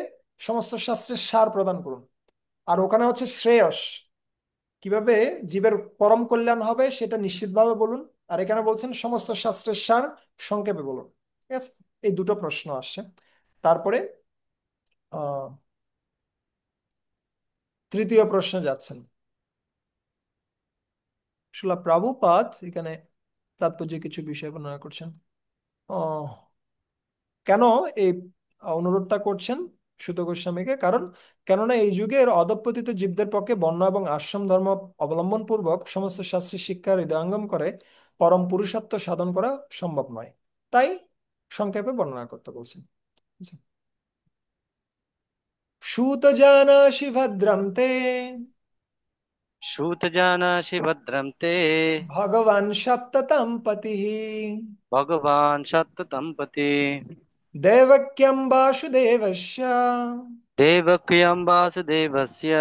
সমস্ত শাস্ত্রের সার প্রদান করুন। আর ওখানে হচ্ছে শ্রেয়স, কিভাবে জীবের পরম কল্যাণ হবে সেটা নিশ্চিতভাবে বলুন। আর এখানে বলছেন সমস্ত শাস্ত্রের সার সংক্ষেপে বলুন। ঠিক আছে? এই দুটো প্রশ্ন আসছে। তারপরে আহ তৃতীয় প্রশ্নে যাচ্ছেন। শিলা প্রভুপাদ এখানে তাৎপর্য কিছু বিষয় বর্ণনা করছেন। আহ কেন এই অনুরোধটা করছেন সুত গোস্বামীকে? কারণ কেননা এই যুগের অধঃপতিত জীবদের পক্ষে বর্ণ এবং আশ্রম ধর্ম অবলম্বন পূর্বক সমস্ত শাস্ত্রীয় শিক্ষা হৃদয়ঙ্গম করে পরম পুরুষত্ব সাধন করা সম্ভব নয়। তাই সংক্ষেপে বর্ণনা করতে বলছেন। সুত জানাসি ভদ্রম তে সুত জানাসি ভদ্রম তে ভগবান সত্যতম পতি ভগবান সত্যতম্পতি দেবক্যম বাসুদেবস্য দেবক্রিয়ম বাসুদেবস্য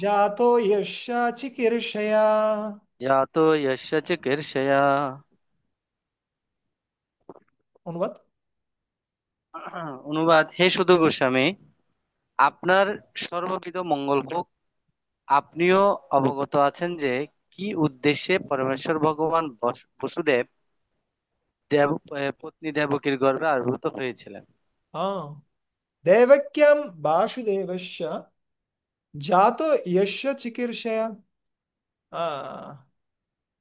জাতো যস্য চিকীর্ষয়া। জাতো যস্য চিকীর্ষয়া। অনুবাদ। অনুবাদ: হে সুত গোস্বামী, আপনার সর্ববিধ মঙ্গল হোক। আপনিও অবগত আছেন যে কি উদ্দেশ্যে পরমেশ্বর ভগবান বসুদেব দেব পত্নী দেবকীর গর্ভে আবির্ভূত হয়েছিলেন। হ্যাঁ, দেবক্যম বাসুদেবস্য জাতো যস্য চিকীর্ষয়া।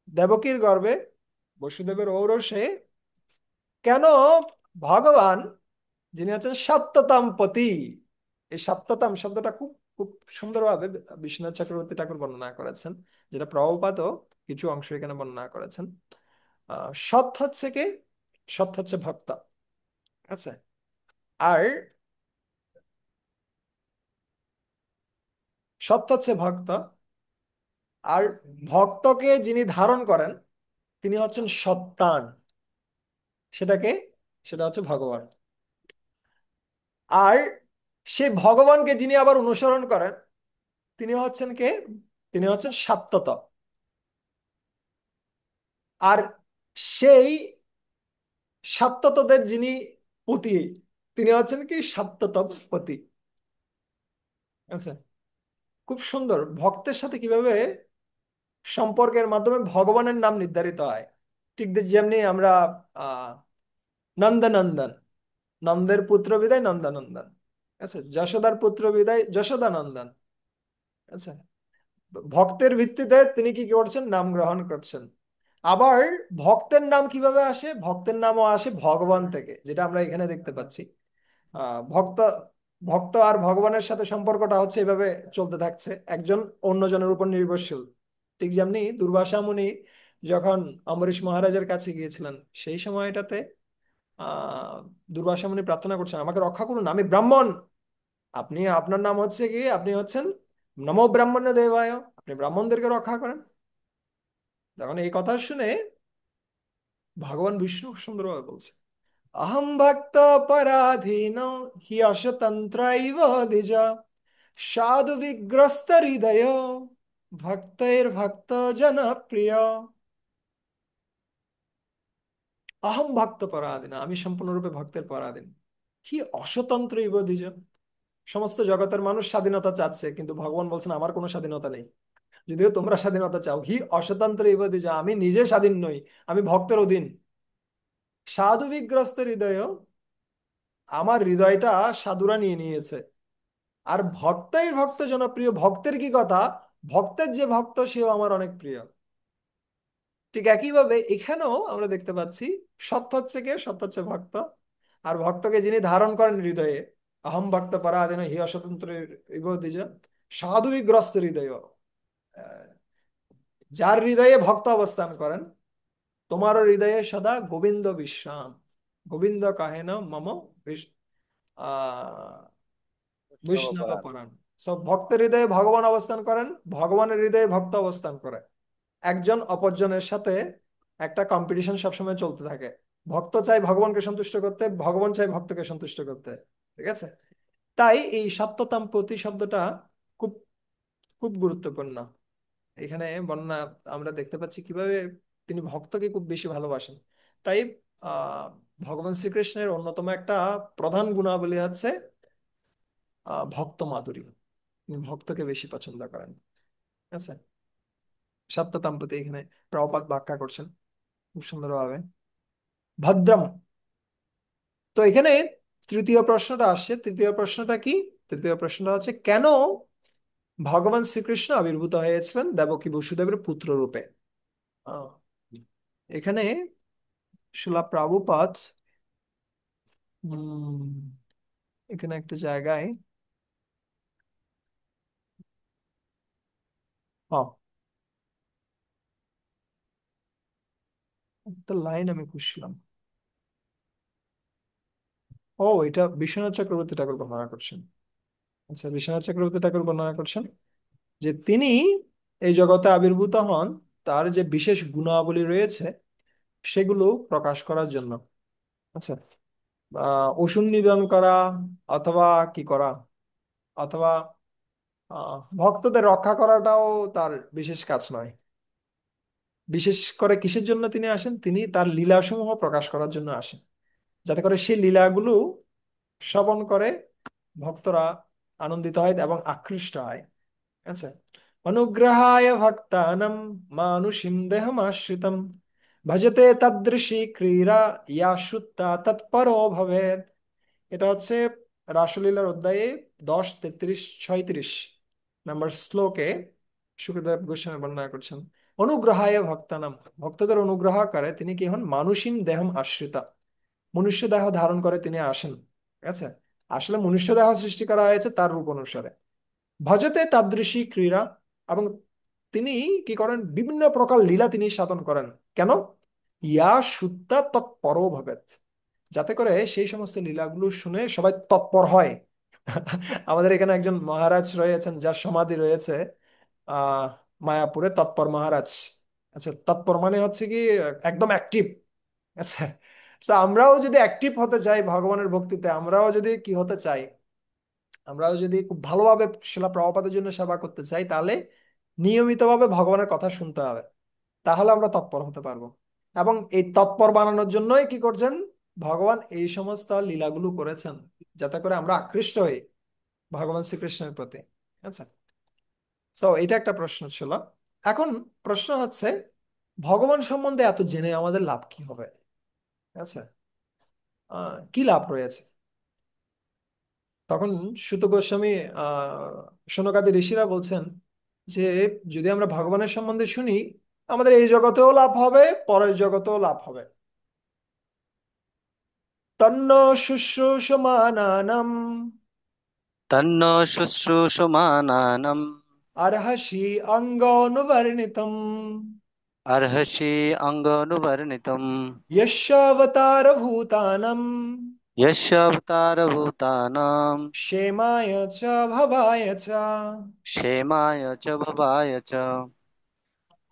দেবকীর গর্ভে বসুদেবের ঔরসে কেন ভগবান, যিনি আছেন সত্যতাম পতি, এই সত্যতাম শব্দটা খুব খুব সুন্দরভাবে বিশ্বনাথ চক্রবর্তী ঠাকুর বর্ণনা করেছেন, যেটা প্রভুপাদও কিছু অংশ এখানে বর্ণনা করেছেন। সৎ হচ্ছে কি? সৎ হচ্ছে ভক্ত। আচ্ছা। আর সৎ হচ্ছে ভক্ত। আর ভক্তকে যিনি ধারণ করেন তিনি হচ্ছেন সত্তান। সেটাকে, সেটা হচ্ছে ভগবান। আর সেই ভগবানকে যিনি আবার অনুসরণ করেন তিনি হচ্ছেন কে? তিনি হচ্ছেন সাত্তত। আর সেই সাত্ততদের যিনি পতি, তিনি হচ্ছেন কি? সাত্তত পতি। আচ্ছা, খুব সুন্দর। ভক্তের সাথে কিভাবে সম্পর্কের মাধ্যমে ভগবানের নাম নির্ধারিত হয়। ঠিক যেমনি আমরা আহ নন্দনন্দন, নন্দের পুত্র বিদায় নন্দনন্দন। আচ্ছা, যশোদার পুত্র বিদায় যশোদানন্দন। আচ্ছা, ভক্তের ভিত্তিতে তিনি কি করছেন, নাম গ্রহণ করছেন। আবার ভক্তের নাম কিভাবে আসে, ভক্তের নামও আসে ভগবান থেকে, যেটা আমরা এখানে দেখতে পাচ্ছি। ভক্ত ভক্ত আর ভগবানের সাথে সম্পর্কটা হচ্ছে এভাবে চলতে থাকছে, একজন অন্যজনের উপর নির্ভরশীল। ঠিক যেমনি দুর্বাসা মুনি যখন অম্বরীশ মহারাজের কাছে গিয়েছিলেন, সেই সময়টাতে আহ দুর্বাসা মুনি প্রার্থনা করছেন, আমাকে রক্ষা করুন, আমি ব্রাহ্মণ। আপনি, আপনার নাম হচ্ছে কি, আপনি হচ্ছেন নমো ব্রাহ্মণ্য দেবায়, আপনি ব্রাহ্মণদেরকে রক্ষা করেন। তখন এই কথা শুনে ভগবান বিষ্ণু সুন্দরভাবে বলছে, अहम भक्त पराधीन हि अशतन्त्रैव द्विज साधु विग्रस्त हृदय भक्तैर्भक्त जनप्रिय। अहम भक्त पराधीन, আমি সম্পূর্ণরূপে ভক্তের পরাধীন। হি অস্বতন্ত্র ইব দ্বিজ, সমস্ত জগতের মানুষ স্বাধীনতা চাচ্ছে, কিন্তু ভগবান বলছেন আমার কোনো স্বাধীনতা নেই, যদিও তোমরা স্বাধীনতা চাও। হি অস্বতন্ত্র ইব দ্বিজ, আমি নিজে স্বাধীন নই, আমি ভক্তের অধীন। সাধু বিগ্রস্ত হৃদয়, আমার হৃদয়টা সাধুরা নিয়ে নিয়েছে। আর ভক্তই ভক্ত জনপ্রিয়, ভক্তের কি কথা, ভক্তের যে ভক্ত সেও আমার অনেক প্রিয়। ঠিক একইভাবে এখানেও আমরা দেখতে পাচ্ছি, সত্য হচ্ছে কে, সত্য হচ্ছে ভক্ত। আর ভক্তকে যিনি ধারণ করেন হৃদয়ে, অহম ভক্ত পরাধীন হি অস্বতন্ত্র ইব দ্বিজ সাধু বিগ্রস্ত হৃদয়, আহ, যার হৃদয়ে ভক্ত অবস্থান করেন, তোমারও হৃদয়ে সদা গোবিন্দ বিশ্রাম। গোবিন্দ কাহেন মম আহ বৈষ্ণব বৈষ্ণব অপরাধ। পরায়ণ। সব ভক্তের হৃদয়ে ভগবান অবস্থান করেন, ভগবানের হৃদয়ে ভক্ত অবস্থান করে। একজন অপরজনের সাথে একটা কম্পিটিশন সবসময় চলতে থাকে। ভক্ত চাই ভগবানকে সন্তুষ্ট করতে, ভগবান চাই ভক্তকে সন্তুষ্ট করতে। ঠিক আছে, তাই এই সত্যতাম প্রতি শব্দটা খুব খুব গুরুত্বপূর্ণ। এখানে বর্ণনা আমরা দেখতে পাচ্ছি কিভাবে তিনি ভক্তকে খুব বেশি ভালোবাসেন। তাই আহ ভগবান শ্রীকৃষ্ণের অন্যতম একটা প্রধান গুণাবলী আছে ভক্ত মাধুরী। তিনি ভক্তকে বেশি পছন্দ করেন। ঠিক আছে, সপ্ততাম্পতি এখানে প্রভুপাদ ব্যাখ্যা করছেন খুব সুন্দরভাবে। ভদ্রম। তো এখানে তৃতীয় প্রশ্নটা আসছে, তৃতীয় প্রশ্নটা কি, তৃতীয় প্রশ্নটা হচ্ছে কেন ভগবান শ্রীকৃষ্ণ আবির্ভূত হয়েছিলেন দেবকী বসুদেবের পুত্র রূপে। আহ, এখানে শিলা প্রভুপাদ উম, এখানে একটা জায়গায় হ্যাঁ, একটা লাইন আমি খুঁজছিলাম। ও, এটা বিশ্বনাথ চক্রবর্তী ঠাকুর বর্ণনা করছেন। আচ্ছা, বিশ্বনাথ চক্রবর্তী ঠাকুর বর্ণনা করছেন যে তিনি এই জগতে আবির্ভূত হন তার যে বিশেষ গুণাবলী রয়েছে সেগুলো প্রকাশ করার জন্য। আচ্ছা, অসুর নিধন করা, অথবা কি করা, অথবা ভক্তদের রক্ষা করাটাও তার বিশেষ কাজ নয়। বিশেষ করে কিসের জন্য তিনি আসেন, তিনি তার লীলাসমূহ প্রকাশ করার জন্য আসেন, যাতে করে সেই লীলাগুলো শ্রবণ করে ভক্তরা আনন্দিত হয় এবং আকৃষ্ট হয়। আচ্ছা, অনুগ্রহায় ভক্তানাম মানুষিম দেহমাশ্রিতম ভজতে তাদৃশী ক্রীড়া ইয়া শ্রুতা তৎপরো ভবেৎ। এটা হচ্ছে রাসলীলার অধ্যায়ে 10, 33, 36 নম্বর শ্লোকে সুখদেব গোস্বামী বর্ণনা করছেন। অনুগ্রহায় ভক্তানাম, ভক্তদের অনুগ্রহ করে তিনি কি হন, মানুষিম দেহম আশ্রিতা, মনুষ্য দেহ ধারণ করে তিনি আসেন। ঠিক আছে, আসলে মনুষ্য দেহ সৃষ্টি করা হয়েছে তার রূপ অনুসারে। ভজতে তাদৃশী ক্রীড়া, এবং তিনি কি করেন, বিভিন্ন প্রকার লীলা তিনি সাধন করেন। কেন, ইয়া সুত্তা তৎপর ভবেত, যাতে করে সেই সমস্ত লীলাগুলো শুনে সবাই তৎপর হয়। আমাদের এখানে একজন মহারাজ রয়েছেন যার সমাধি রয়েছে আহ মায়াপুরে, তৎপর মহারাজ। আচ্ছা, তৎপর মানে হচ্ছে কি একদম অ্যাক্টিভ। আচ্ছা, তো আমরাও যদি অ্যাক্টিভ হতে চাই ভগবানের ভক্তিতে, আমরাও যদি কি হতে চাই, আমরাও যদি খুব ভালোভাবে শিলা প্রভুপাদের জন্য সেবা করতে চাই, তাহলে নিয়মিতভাবে ভগবানের কথা শুনতে হবে, তাহলে আমরা তৎপর হতে পারবো। এবং এই তৎপর বানানোর জন্যই কি করছেন, ভগবান এই সমস্ত লীলাগুলো করেছেন, যাতে করে আমরা আকৃষ্ট হই ভগবান শ্রীকৃষ্ণের প্রতি। আচ্ছা, তো এটা একটা প্রশ্ন ছিল। এখন প্রশ্ন হচ্ছে, ভগবান সম্বন্ধে এত জেনে আমাদের লাভ কি হবে। আচ্ছা, কি লাভ রয়েছে। তখন সুত গোস্বামী শৌনকাদি ঋষিরা বলছেন যে যদি আমরা ভগবানের সম্বন্ধে শুনি, আমাদের এই জগতেও লাভ হবে, পরের জগতেও লাভ হবে। তন্ন শুশ্রূষমানানাম তন্ন শুশ্রূষমানানাম অর্হসি অঙ্গনুবর্ণিতম অর্হসি অঙ্গনুবর্ণিতম यस्यावतार भूतानां यस्यावतारभूतानां क्षेमाय च भवाय च। क्षेमाय च भवाय च।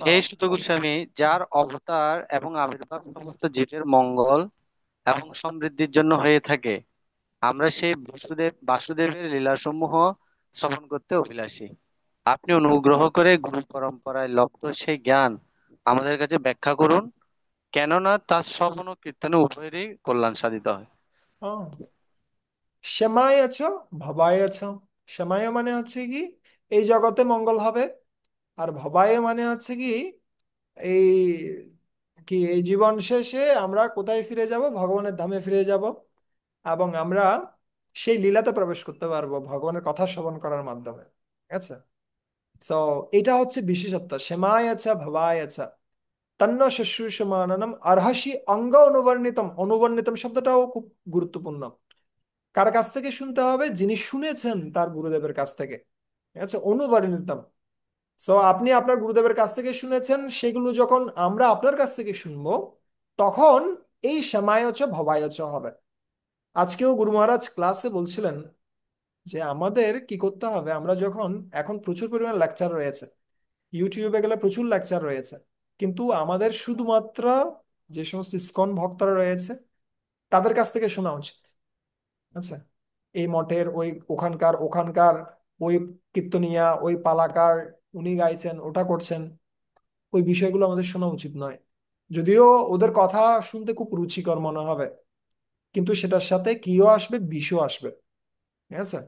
হে আহ, সুত গোস্বামী, যার অবতার এবং আবির্ভাব সমস্ত জীবের মঙ্গল এবং সমৃদ্ধির জন্য হয়ে থাকে, আমরা সেই বাসুদেবের লীলাসমূহ শ্রবণ করতে অভিলাষী। আপনি অনুগ্রহ করে গুরু পরম্পরায় লব্ধ সেই জ্ঞান আমাদের কাছে ব্যাখ্যা করুন, কেননা তার শ্রবণ ও কীর্তনে উভয়েরই কল্যাণ সাধিত হয়। আহ, শ্যামায় চ ভবায় চ। শ্যামায় মানে হচ্ছে কি এই জগতে মঙ্গল হবে, আর ভবায় মানে হচ্ছে কি এই এই জীবন শেষে আমরা কোথায় ফিরে যাব? ভগবানের ধামে ফিরে যাব, এবং আমরা সেই লীলাতে প্রবেশ করতে পারবো ভগবানের কথা শ্রবণ করার মাধ্যমে। ঠিক আছে? তো এটা হচ্ছে বিশেষত্ব, শ্যামায় আচ্ছা ভবায় আচ্ছা। তন্ন শুশ্রূষমাণনম অর্হসি অঙ্গ অনুবর্ণিতম। অনুবর্ণিতম শব্দটাও খুব গুরুত্বপূর্ণ। কার কাছ থেকে শুনতে হবে? যিনি শুনেছেন তার গুরুদেবের কাছ থেকে। ঠিক আছে? অনুবর্ণিতম। সো আপনি আপনার গুরুদেবের কাছ থেকে শুনেছেন, সেগুলো যখন আমরা আপনার কাছ থেকে শুনবো, তখন এই শ্যামায়চ ভবায়চ হবে। আজকেও গুরু মহারাজ ক্লাসে বলছিলেন যে আমাদের কি করতে হবে, আমরা যখন এখন প্রচুর পরিমাণ লেকচার রয়েছে, ইউটিউবে গেলে প্রচুর লেকচার রয়েছে, কিন্তু আমাদের শুধুমাত্র যে সমস্ত ইসকন ভক্তরা রয়েছে তাদের কাছ থেকে শোনা উচিত। আচ্ছা, এই মঠের ওই ওখানকার ওখানকার ওই কীর্তনিয়া ওই পালাকার উনি গাইছেন ওটা করছেন, ওই বিষয়গুলো আমাদের শোনা উচিত নয়। যদিও ওদের কথা শুনতে খুব রুচিকর মনে হবে, কিন্তু সেটার সাথে কিও আসবে, বিষও আসবে। ঠিক আছে?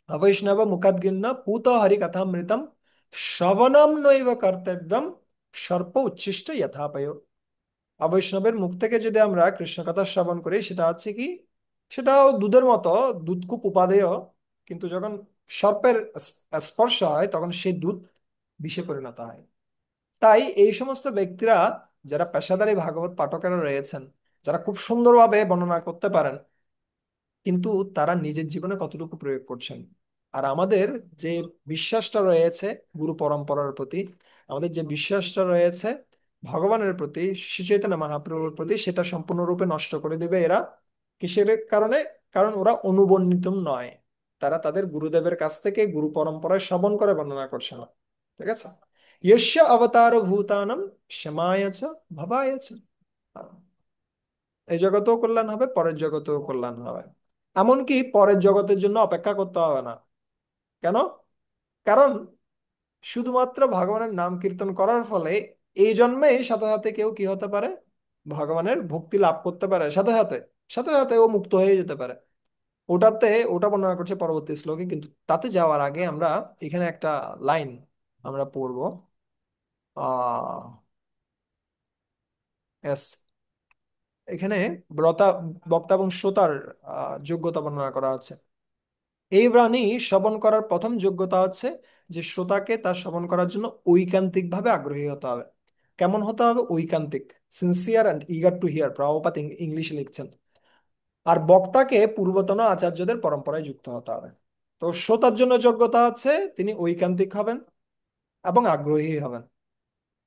অবৈষ্ণব মুখাদ্গিন্ন পুত হরি কথামৃতম শ্রবণম নৈব কর্তব্যম সর্প উচ্ছিষ্ট যথাপয়। অবৈষ্ণবের মুখ থেকে যদি আমরা কৃষ্ণ কথা শ্রবণ করি, সেটা হচ্ছে কি, সেটাও দুধের মতো, দুধ খুব উপাদেয়, কিন্তু যখন সর্পের স্পর্শ হয় তখন সেই দুধ বিষে পরিণত হয়। তাই এই সমস্ত ব্যক্তিরা, যারা পেশাদারী ভাগবত পাঠকেরা রয়েছেন, যারা খুব সুন্দরভাবে বর্ণনা করতে পারেন, কিন্তু তারা নিজের জীবনে কতটুকু প্রয়োগ করছেন। আর আমাদের যে বিশ্বাসটা রয়েছে গুরু পরম্পরার প্রতি, আমাদের যে বিশ্বাসটা রয়েছে ভগবানের প্রতি, শ্রী চৈতন্য মহাপ্রভুর প্রতি, সেটা সম্পূর্ণরূপে নষ্ট করে দেবে এরা। কিসের কারণে? কারণ ওরা অনুবর্ণিত নয়, তারা তাদের গুরুদেবের কাছ থেকে গুরু পরম্পরায় শ্রবণ করে বর্ণনা করছে না। ঠিক আছে? यस्य अवतार भूतानम क्षमाय च भवाय च। এই জগতেও কল্যাণ হবে, পরের জগতেও কল্যাণ হবে। এমনকি পরের জগতের জন্য অপেক্ষা করতে হবে না। কেন? কারণ শুধুমাত্র ভগবানের নাম কীর্তন করার ফলে এই জন্মে সাথে সাথে কেউ কি হতে পারে? ভগবানের ভক্তি লাভ করতে পারে, সাথে সাথে সাথে সাথে ও মুক্ত হয়ে যেতে পারে। ওটাতে ওটা বর্ণনা করছে পরবর্তী শ্লোকে, কিন্তু তাতে যাওয়ার আগে আমরা এখানে একটা লাইন আমরা পড়বো। আহ এস এখানে ব্রতা বক্তা এবং শ্রোতার যোগ্যতা বর্ণনা করা হচ্ছে। এই বাণী শ্রবণ করার প্রথম যোগ্যতা হচ্ছে যে শ্রোতাকে তার শ্রবণ করার জন্য ঐকান্তিক ভাবে আগ্রহী হতে হবে। কেমন হতে হবে? ঐকান্তিক, sincere and eager to here, Prabhupada ইংলিশে লিখছেন। আর বক্তাকে পূর্বতন আচার্যদের পরম্পরায় যুক্ত হতে হবে। তো শ্রোতার জন্য যোগ্যতা হচ্ছে তিনি ঐকান্তিক হবেন এবং আগ্রহী হবেন।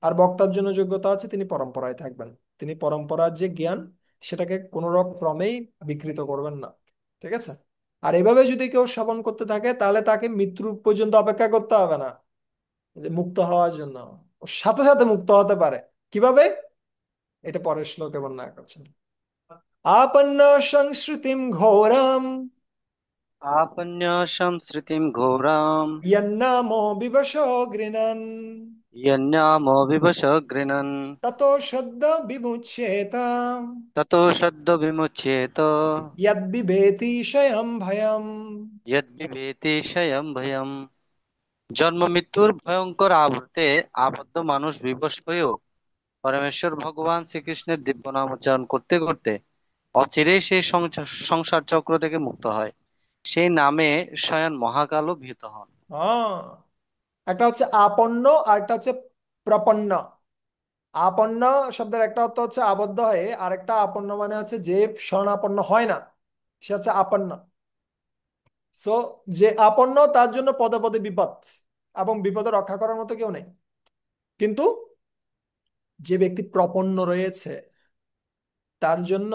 আর বক্তার জন্য যোগ্যতা আছে তিনি পরম্পরায় থাকবেন। তিনি পরম্পরার যে জ্ঞান, সেটাকে কোনো ক্রমেই বিকৃত করবেন না। ঠিক আছে? আর এভাবে যদি কেউ শ্রবণ করতে থাকে, তাহলে তাকে মৃত্যু পর্যন্ত অপেক্ষা করতে হবে না যে মুক্ত হওয়ার জন্য। ও সাথে সাথে মুক্ত হতে পারে। কিভাবে? এটা পরের শ্লোকে বর্ণনা করছেন। আপন্ন সংস্কৃতিম ঘোরম आपन्यासं श्रुतिं घोराम् यन्नामो विवशो गृणन् यन्नामो विवश गृणन् ततो शब्द विमुच्येत ततो शब्द विमुच्येत यद्बिभेति शयं भयम्। यद्विभेति क्षयं भयम्। জন্ম মৃত্যুর ভয়ঙ্কর আবর্তে আবদ্ধ মানুষ বিবশ হয়েও পরমেশ্বর ভগবান শ্রীকৃষ্ণের দিব্য নাম উচ্চারণ করতে করতে অচিরেই সেই সংসার চক্র থেকে মুক্ত হয়। সেই নামে স্বয়ং মহাকালও ভীত হন। একটা হচ্ছে আপন্ন আর একটা হচ্ছে প্রপন্ন। আপন্ন শব্দের একটা অর্থ হচ্ছে আবদ্ধ হয়ে, আর একটা আপন্ন মানে হচ্ছে যে শরণাপন্ন হয় না, সে হচ্ছে আপন্ন। সো যে আপন্ন তার জন্য পদে পদে বিপদ, এবং বিপদে রক্ষা করার মতো কেউ নেই। কিন্তু যে ব্যক্তি প্রপন্ন রয়েছে তার জন্য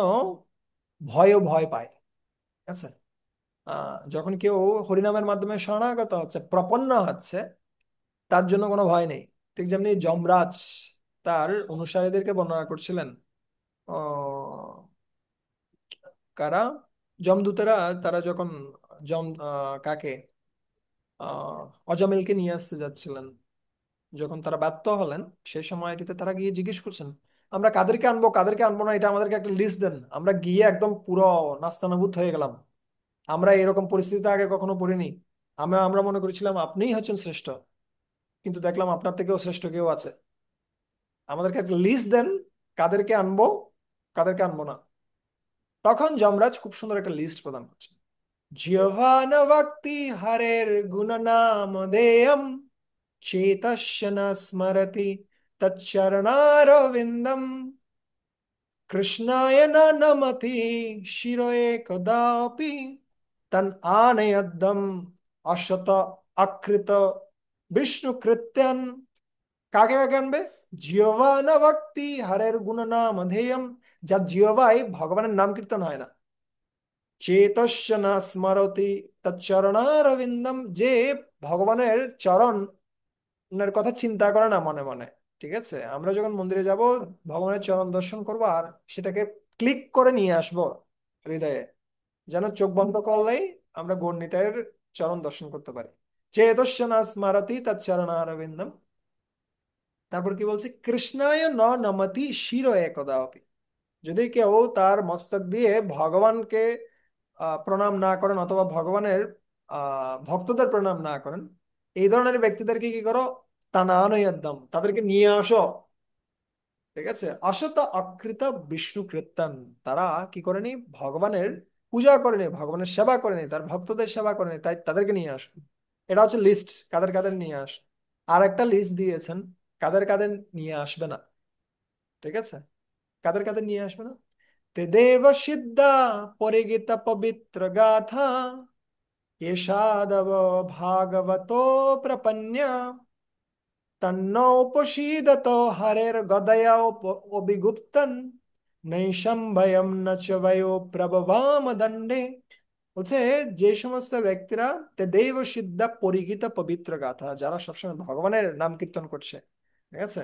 ভয়ও ভয় পায়। ঠিক আছে? যখন কেউ হরিনামের মাধ্যমে শরণাগত হচ্ছে, প্রপন্ন হচ্ছে, তার জন্য কোনো ভয় নেই। ঠিক যেমনি যমরাজ তার অনুসারীদেরকে বর্ণনা করছিলেন। কারা? যমদূতেরা, তারা যখন কাকে, অজামিলকে নিয়ে আসতে যাচ্ছিলেন, যখন তারা ব্যর্থ হলেন, সেই সময়টিতে তারা গিয়ে জিজ্ঞেস করছেন, আমরা কাদেরকে আনবো কাদেরকে আনবো না, এটা আমাদেরকে একটা লিস্ট দেন। আমরা গিয়ে একদম পুরো নাস্তানাবুদ হয়ে গেলাম, আমরা এরকম পরিস্থিতিতে আগে কখনো পড়িনি। আমরা আমরা মনে করেছিলাম আপনিই হচ্ছেন শ্রেষ্ঠ, কিন্তু দেখলাম আপনার থেকেও শ্রেষ্ঠ কেউ আছে। আমাদেরকে একটা লিস্ট দেন, কাদেরকে আনবো কাদেরকে আনবো না। তখন যমরাজ খুব সুন্দর একটা লিস্ট প্রদান করছে। জিহ্বান ভক্তি হরের গুণনামধেয়ম চেতস্য ন স্মরতি তচ্চরণারবিন্দম কৃষ্ণায় ন নমতি শিরয়ে কদাপি তন আনয়দ্দম অশত অকৃত বিষ্ণু কৃত্যন। কাকে কাকে আনবে? জিহ্বা ন ভক্তি হরের গুণনামধেয়ম, যার জিহ্বায় ভগবানের নাম কীর্তন হয় না। চেতস্য না স্মরতি তচ্চরণারবিন্দম, যে ভগবানের চরণের কথা চিন্তা করে না মনে মনে। ঠিক আছে? আমরা যখন মন্দিরে যাব, ভগবানের চরণ দর্শন করবো আর সেটাকে ক্লিক করে নিয়ে আসবো হৃদয়ে, যেন চোখ বন্ধ করলেই আমরা গৌরনিতাইয়ের চরণ দর্শন করতে পারি। চেতস্য না স্মরতি তচ্চরণারবিন্দম। তারপর কি বলছে? কৃষ্ণায় ন নমতি শির একদাপি, যদি কেউ তার মস্তক দিয়ে ভগবানকে প্রণাম না করেন, অথবা ভগবানের ভক্তদের প্রণাম না করেন, এই ধরনের ব্যক্তিদেরকে কি করো? তানানয়দ্দম, তাদেরকে নিয়ে আসো। ঠিক আছে? অসত অকৃত বিষ্ণু কীর্তন, তারা কি করেনি? ভগবানের পূজা করেনি, ভগবানের সেবা করেনি, তার ভক্তদের সেবা করেনি, তাই তাদেরকে নিয়ে আসো। এটা হচ্ছে লিস্ট, কাদের কাদের নিয়ে আস। আর একটা লিস্ট দিয়েছেন কাদের কাদের নিয়ে আসবে না। ঠিক আছে? কাদের কাদের নিয়ে আসবে না? ते देव सिद्धा परिगीत पवित्र गाथा येषादव भागवतो प्रपन्या तन्नोपशीदतो हरेर्गदया অবিগুপ্তন নৈশম ভয়ম ন চ ভয়ো প্রভবাম দণ্ডে। বলছে যে সমস্ত ব্যক্তিরা তে দেব সিদ্ধা পরিগীত পবিত্র গাথা, যারা সবসময় ভগবানের নাম কীর্তন করছে। ঠিক আছে?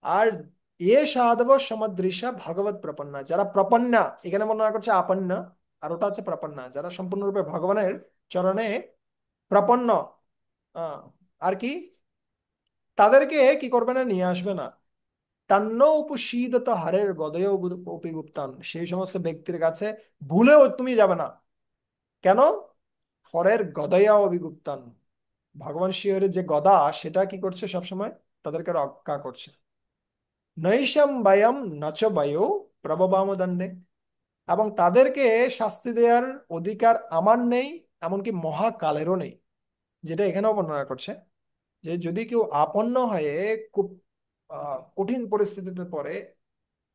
আর এ সাধব সমদৃশা ভগবত প্রপন্না, যারা প্রপন্না, এখানে বর্ণনা করছে আপন্না, আর ওটা হচ্ছে প্রপন্না, যারা সম্পূর্ণরূপে ভগবানের চরণে প্রপন্ন। আহ, আর কি? তাদেরকে কি করবে না? নিয়ে আসবে না। তান্ন উপসীদত হারের গদয় অপিগুপ্তান, সেই সমস্ত ব্যক্তির কাছে ভুলেও তুমি যাবে না। কেন? হরের গদয়া অভিগুপ্তান, ভগবান শিবের যে গদা, সেটা কি করছে? সবসময় তাদেরকে রক্ষা করছে। নৈশম বয়ম নচ বয়ো প্রভবাম দণ্ডে, এবং তাদেরকে শাস্তি দেওয়ার অধিকার আমার নেই, এমনকি মহাকালেরও নেই। যেটা এখানেও বর্ণনা করছে, যে যদি কেউ আপন্ন হয়ে খুব কঠিন পরিস্থিতিতে পড়ে,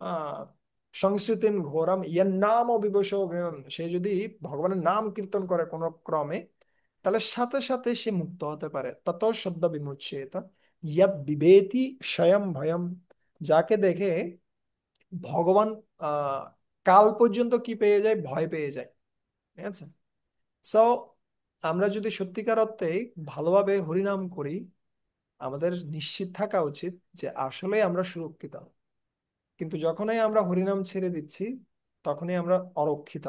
আহ সংস্কৃতিম ঘোরম ইয়ার নাম অবিবশ, সে যদি ভগবানের নাম কীর্তন করে কোনো ক্রমে, তাহলে সাথে সাথে সে মুক্ত হতে পারে। তত শব্দ বিমুচ্যেত ইয়াদ বিবেতি স্বয়ং ভয়ম, যাকে দেখে ভগবান আহ কাল পর্যন্ত কি পেয়ে যায়? ভয় পেয়ে যায়। ঠিক আছে? সো আমরা যদি সত্যিকার অর্থে ভালোভাবে হরিনাম করি, আমাদের নিশ্চিত থাকা উচিত যে আসলে আমরা সুরক্ষিত। কিন্তু যখনই আমরা হরিনাম ছেড়ে দিচ্ছি, তখনই আমরা অরক্ষিত।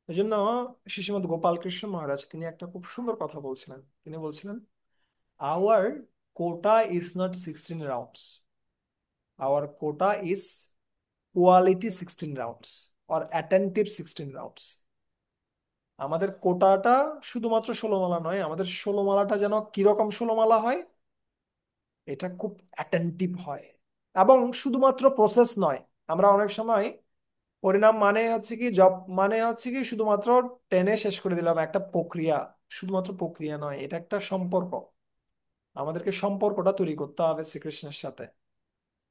এই জন্য শ্রীশ্রীমদ গোপাল কৃষ্ণ মহারাজ তিনি একটা খুব সুন্দর কথা বলছিলেন। তিনি বলছিলেন, our quota is not 16 rounds, our quota is quality 16 rounds or attentive 16 rounds. আমাদের কোটাটা শুধুমাত্র 16 মালা নয়, আমাদের 16 মালাটা যেন কিরকম 16 মালা হয়? এটা খুব অ্যাটেন্টিভ হয়। এবং শুধুমাত্র প্রসেস নয়, আমরা অনেক সময় পরিণাম মানে হচ্ছে কি, জব মানে হচ্ছে কি শুধুমাত্র টেনে শেষ করে দিলাম একটা প্রক্রিয়া। শুধুমাত্র প্রক্রিয়া নয়, এটা একটা সম্পর্ক। আমাদেরকে সম্পর্কটা তৈরি করতে হবে শ্রীকৃষ্ণের সাথে।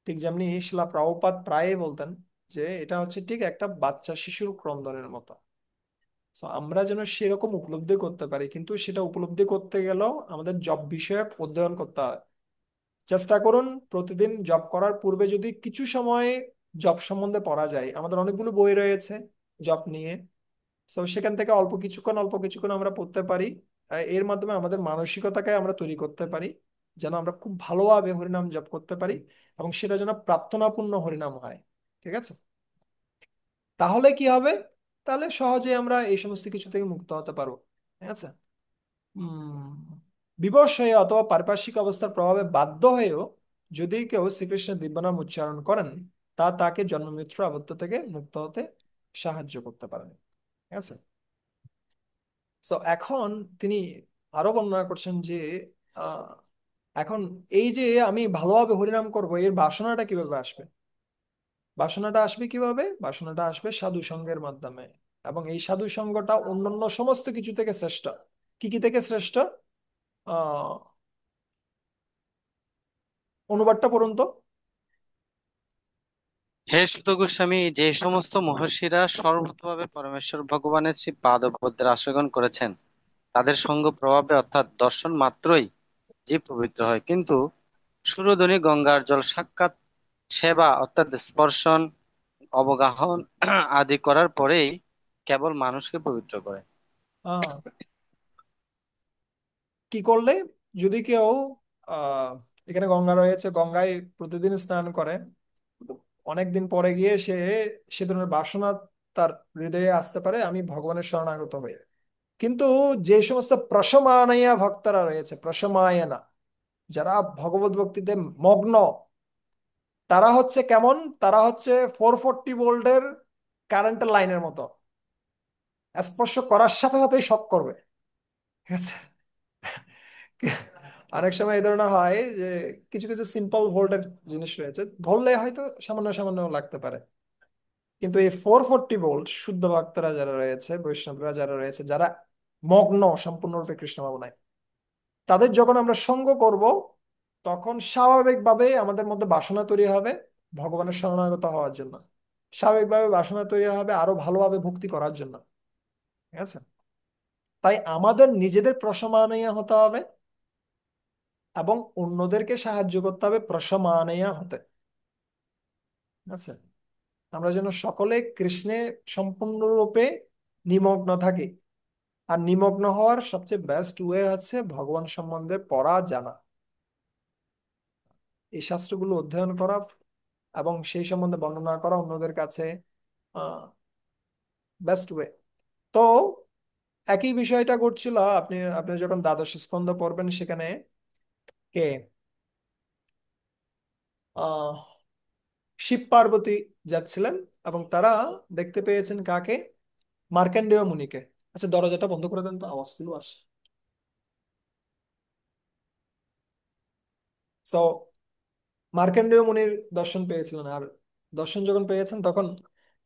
ঠিক যেমনি শিলা প্রভুপাদ প্রায় বলতেন যে এটা হচ্ছে ঠিক একটা বাচ্চা শিশুর ক্রন্দনের মতো। তো আমরা যেন সেরকম উপলব্ধি করতে পারি, কিন্তু সেটা উপলব্ধি করতে গেলেও আমাদের জব বিষয়ক অধ্যয়ন করতে হয়। চেষ্টা করুন প্রতিদিন জব করার পূর্বে যদি কিছু সময় জব সম্বন্ধে পড়া যায়। আমাদের অনেকগুলো বই রয়েছে জব নিয়ে। তো সেখান থেকে অল্প কিছুক্ষণ আমরা পড়তে পারি। আর এর মাধ্যমে আমাদের মানসিকতাকে আমরা তৈরি করতে পারি, যেন আমরা খুব ভালোভাবে হরিনাম জপ করতে পারি, এবং সেটা যেন প্রার্থনাপূর্ণ হরিনাম হয়। ঠিক আছে? তাহলে কি হবে? তাহলে সহজে আমরা এই সমস্ত কিছু থেকে মুক্ত হতে পারবো। ঠিক আছে? উম বিবশ হয়ে অথবা পারিপার্শ্বিক অবস্থার প্রভাবে বাধ্য হয়েও যদি কেউ শ্রীকৃষ্ণের দিব্যনাম উচ্চারণ করেন, তা তাকে জন্মমৃত্যু আবদ্ধ থেকে মুক্ত হতে সাহায্য করতে পারেন। ঠিক আছে? তো এখন তিনি আরো বর্ণনা করছেন যে আহ, এখন এই যে আমি ভালোভাবে হরিনাম করব, এর বাসনাটা কিভাবে আসবে? বাসনাটা আসবে কিভাবে? বাসনাটা আসবে সাধু সঙ্গের মাধ্যমে। এবং এই সাধু সঙ্গটা অন্যান্য সমস্ত কিছু থেকে শ্রেষ্ঠ। কি কি থেকে শ্রেষ্ঠ? আহ অনুবাদটা পড়ুন তো। হে সুত গোস্বামী, যে সমস্ত মহর্ষিরা সর্বতভাবে পরমেশ্বর ভগবানের শ্রী পাদপদ্মের আশ্রয়গ্রহণ করেছেন, তাদের সঙ্গ প্রভাবে অর্থাৎ দর্শন মাত্রই জীব পবিত্র হয়, কিন্তু সুরধনী গঙ্গার জল সাক্ষাৎ সেবা অর্থাৎ স্পর্শন অবগাহন আদি করার পরেই কেবল মানুষকে পবিত্র করে। আহ কি করলে? যদি কেউ আহ এখানে গঙ্গা রয়েছে, গঙ্গায় প্রতিদিন স্নান করে, অনেকদিন পরে গিয়ে সে ধরনের বাসনা তার হৃদয়ে আসতে পারে, আমি ভগবানের শরণাগত হই। কিন্তু যে সমস্ত প্রশমানয়া ভক্তরা রয়েছে, প্রশমায়না, যারা ভগবত ভক্তিতে মগ্ন, তারা হচ্ছে কেমন? তারা হচ্ছে 440 ভোল্টের কারেন্টের লাইনের মতো। স্পর্শ করার সাথে সাথেই শক করবে। ঠিক আছে? অনেক সময় এই ধরনের হয় যে কিছু কিছু সিম্পল ভোল্টের জিনিস রয়েছে, ধরলে হয়তো সামান্য সামান্য লাগতে পারে। কিন্তু এই 440 ভোল্ট শুদ্ধ ভক্তরা যারা রয়েছে, বৈষ্ণবরা যারা রয়েছে, যারা মগ্ন সম্পূর্ণরূপে কৃষ্ণ ভাবনায়, তাদের যখন আমরা সঙ্গ করব, তখন স্বাভাবিকভাবে আমাদের মধ্যে বাসনা তৈরি হবে ভগবানের শরণাগত হওয়ার জন্য। স্বাভাবিকভাবে বাসনা তৈরি হবে আরো ভালোভাবে ভক্তি করার জন্য। ঠিক আছে? তাই আমাদের নিজেদের প্রশমনীয় হতে হবে, এবং অন্যদেরকে সাহায্য করতে হবে প্রশমনীয় হতে। ঠিক আছে? আমরা যেন সকলে কৃষ্ণে সম্পূর্ণরূপে নিমগ্ন থাকি। আর নিমগ্ন হওয়ার সবচেয়ে বেস্ট ওয়ে হচ্ছে ভগবান সম্বন্ধে পড়া, জানা, এই শাস্ত্রগুলো অধ্যয়ন করা, এবং সেই সম্বন্ধে বর্ণনা করা অন্যদের কাছে বেস্ট ওয়ে। তো একই বিষয়টা ঘটছিল আপনি আপনি যখন দ্বাদশ স্কন্ধ পড়বেন, সেখানে কে আহ শিব পার্বতী যাচ্ছিলেন, এবং তারা দেখতে পেয়েছেন কাকে? মার্কেন্ডেয় মুনিকে। আচ্ছা, দরজাটা বন্ধ করে দেন তো, আওয়াজ গুলো আসে। সো মার্কেন্ডেয় মুনির দর্শন পেয়েছিলেন। আর দর্শন যখন পেয়েছেন, তখন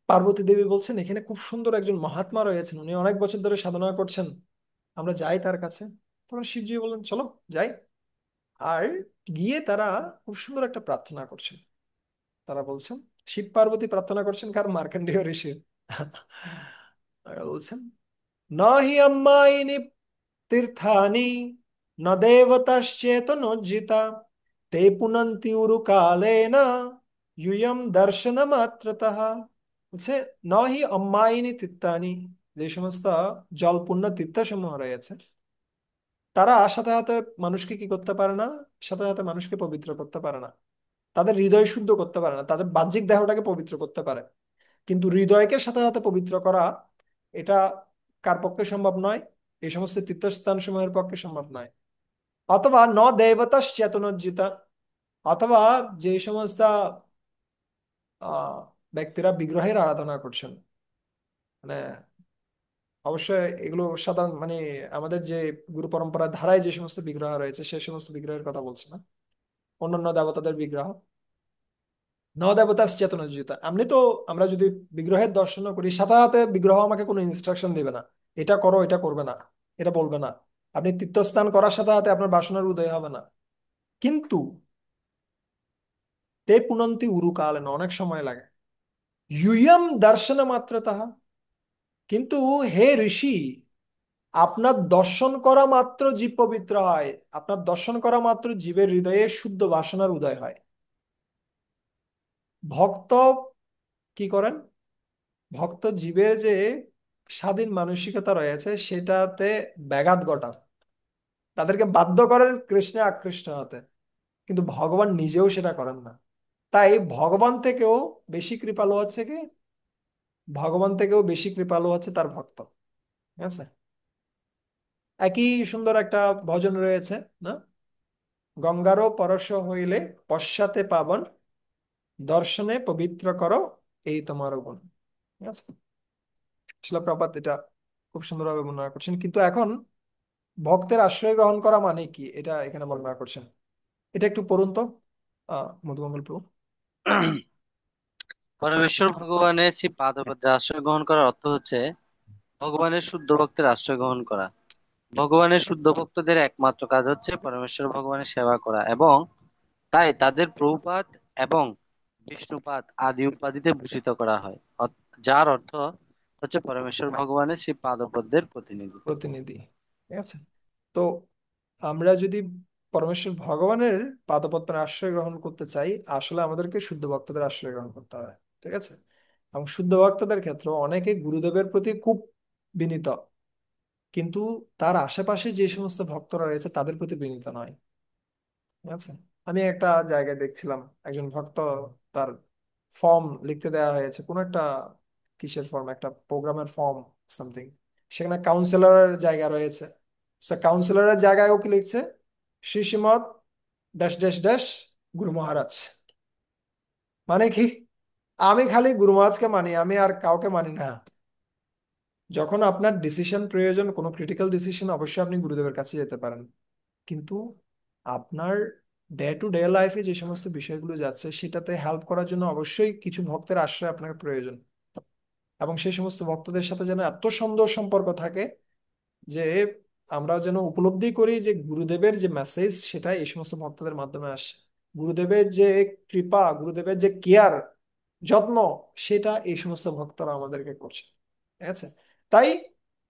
পার্বতী দেবী বলছেন এখানে খুব সুন্দর একজন মহাত্মা রয়েছেন, উনি অনেক বছর ধরে সাধনা করছেন, আমরা যাই তার কাছে। তখন শিবজি বললেন চলো যাই। আর গিয়ে তারা খুব সুন্দর একটা প্রার্থনা করছেন। তারা বলছেন, শিব পার্বতী প্রার্থনা করছেন কার? মার্কেন্ডেয় ঋষির। তারা বলছেন, ন হি আম্মাইনি তীর্থানি ন দেবতাশ্চেতনোজ্জিতা তে পুনন্তি উরু কালেনা ইয়ম দর্শন মাত্রতঃ। বলছে, ন হি আম্মাইনি তীর্থানি, যে সমস্ত জলপূর্ণ তীর্থসমূহ রয়েছে, তারা সাথে সাথে মানুষকে কি করতে পারে না? সাথে সাথে মানুষকে পবিত্র করতে পারে না। তাদের হৃদয় শুদ্ধ করতে পারে না। তাদের বাহ্যিক দেহটাকে পবিত্র করতে পারে, কিন্তু হৃদয়কে সাথে সাথে পবিত্র করা, এটা কার পক্ষে সম্ভব নয়? এই সমস্ত তীর্থস্থান সমূহের পক্ষে সম্ভব নয়। অথবা ন দেবতা চেতনোজ্জিতা, অথবা যে সমস্ত আহ ব্যক্তিরা বিগ্রহের আরাধনা করছেন, মানে অবশ্যই এগুলো সাধারণ, মানে আমাদের যে গুরু পরম্পরার ধারায় যে সমস্ত বিগ্রহ রয়েছে সে সমস্ত বিগ্রহের কথা বলছে না, অন্যান্য দেবতাদের বিগ্রহ। ন দেবতা চেতন যুতা। এমনি তো আমরা যদি বিগ্রহের দর্শন করি, সাথে সাথে বিগ্রহ আমাকে কোনো ইনস্ট্রাকশন দেবে না, এটা করো এটা করবে না, এটা বলবে না। আপনি তীর্থস্থান করার সাথে সাথে আপনার বাসনার উদয় হবে না। কিন্তু তে পুনন্তি উরু কালেন, অনেক সময় লাগে। ইউয়ম দর্শন মাত্র তাহা। কিন্তু হে ঋষি, আপনার দর্শন করা মাত্র জীব পবিত্র হয়। আপনার দর্শন করা মাত্র জীবের হৃদয়ে শুদ্ধ বাসনার উদয় হয়। ভক্ত কি করেন? ভক্ত জীবের যে স্বাধীন মানসিকতা রয়েছে সেটাতে ব্যাঘাত ঘটান, তাদেরকে বাধ্য করেন কৃষ্ণে আকৃষ্ট হতে। কিন্তু ভগবান নিজেও সেটা করেন না। তাই ভগবান থেকেও বেশি কৃপালু হচ্ছে কি? ভগবান থেকেও বেশি কৃপালু হচ্ছে তার ভক্ত। ঠিক আছে? একই সুন্দর একটা ভজন রয়েছে না? গঙ্গারও পরশ হইলে পশ্চাতে পাবন, দর্শনে পবিত্র করো এই তোমার গুণ। ঠিক আছে? শিলা প্রপাত এটা খুব সুন্দরভাবে বর্ণনা করছেন। কিন্তু এখন ভক্তের আশ্রয় গ্রহণ করা মানে কি, এটা এখানে বর্ণনা করছেন। এটা একটু পড়ুন তো, মধুমঙ্গল প্রভু। পরমেশ্বর ভগবানের শ্রী পাদপদ্মে আশ্রয় গ্রহণ করার অর্থ হচ্ছে ভগবানের শুদ্ধ ভক্তের আশ্রয় গ্রহণ করা। ভগবানের শুদ্ধ ভক্তদের একমাত্র কাজ হচ্ছে পরমেশ্বর ভগবানের সেবা করা, এবং তাই তাদের প্রভুপাদ এবং বিষ্ণুপাদ আদি উপাধিতে ভূষিত করা হয়, যার অর্থ হচ্ছে পরমেশ্বর ভগবানের সেই পাদপদ্মের প্রতিনিধি। প্রতিনিধি। ঠিক আছে? তো আমরা যদি পরমেশ্বর ভগবানের পাদপদ্মের আশ্রয় গ্রহণ করতে চাই, আসলে আমাদেরকে শুদ্ধ ভক্তদের আশ্রয় গ্রহণ করতে হবে। ঠিক আছে? এবং শুদ্ধ ভক্তদের ক্ষেত্রে অনেকে গুরুদেবের প্রতি খুব বিনীত, কিন্তু তার আশেপাশে যে সমস্ত ভক্তরা রয়েছে তাদের প্রতি বিনীত নয়। ঠিক আছে? আমি একটা জায়গায় দেখছিলাম একজন ভক্ত, তার ফর্ম লিখতে দেওয়া হয়েছে, কোন একটা কিসের ফর্ম, একটা প্রোগ্রামের ফর্ম সামথিং। সেখানে কাউন্সিলরের জায়গা রয়েছে। কাউন্সিলরের জায়গায় ও কি লিখছে? Shri Shrimat dash dash dash Guru Maharaj. মানে কি? আমি খালি গুরু মহারাজকে মানি, আমি আর কাউকে মানি না। যখন আপনার ডিসিশন প্রয়োজন, কোনো ক্রিটিক্যাল ডিসিশন, অবশ্যই আপনি গুরুদেবের কাছে যেতে পারেন। কিন্তু আপনার ডে টু ডে লাইফে যে সমস্ত বিষয়গুলো যাচ্ছে সেটাতে হেল্প করার জন্য অবশ্যই কিছু ভক্তের আশ্রয় আপনার প্রয়োজন। এবং সেই সমস্ত ভক্তদের সাথে যেন এত সুন্দর সম্পর্ক থাকে যে আমরা যেন উপলব্ধি করি যে গুরুদেবের যে মেসেজ সেটা এই সমস্ত ভক্তদের মাধ্যমে আসে। গুরুদেবের যে কৃপা, গুরুদেবের যে কেয়ার, যত্ন, সেটা এই সমস্ত ভক্তরা আমাদেরকে করছে। ঠিক আছে? তাই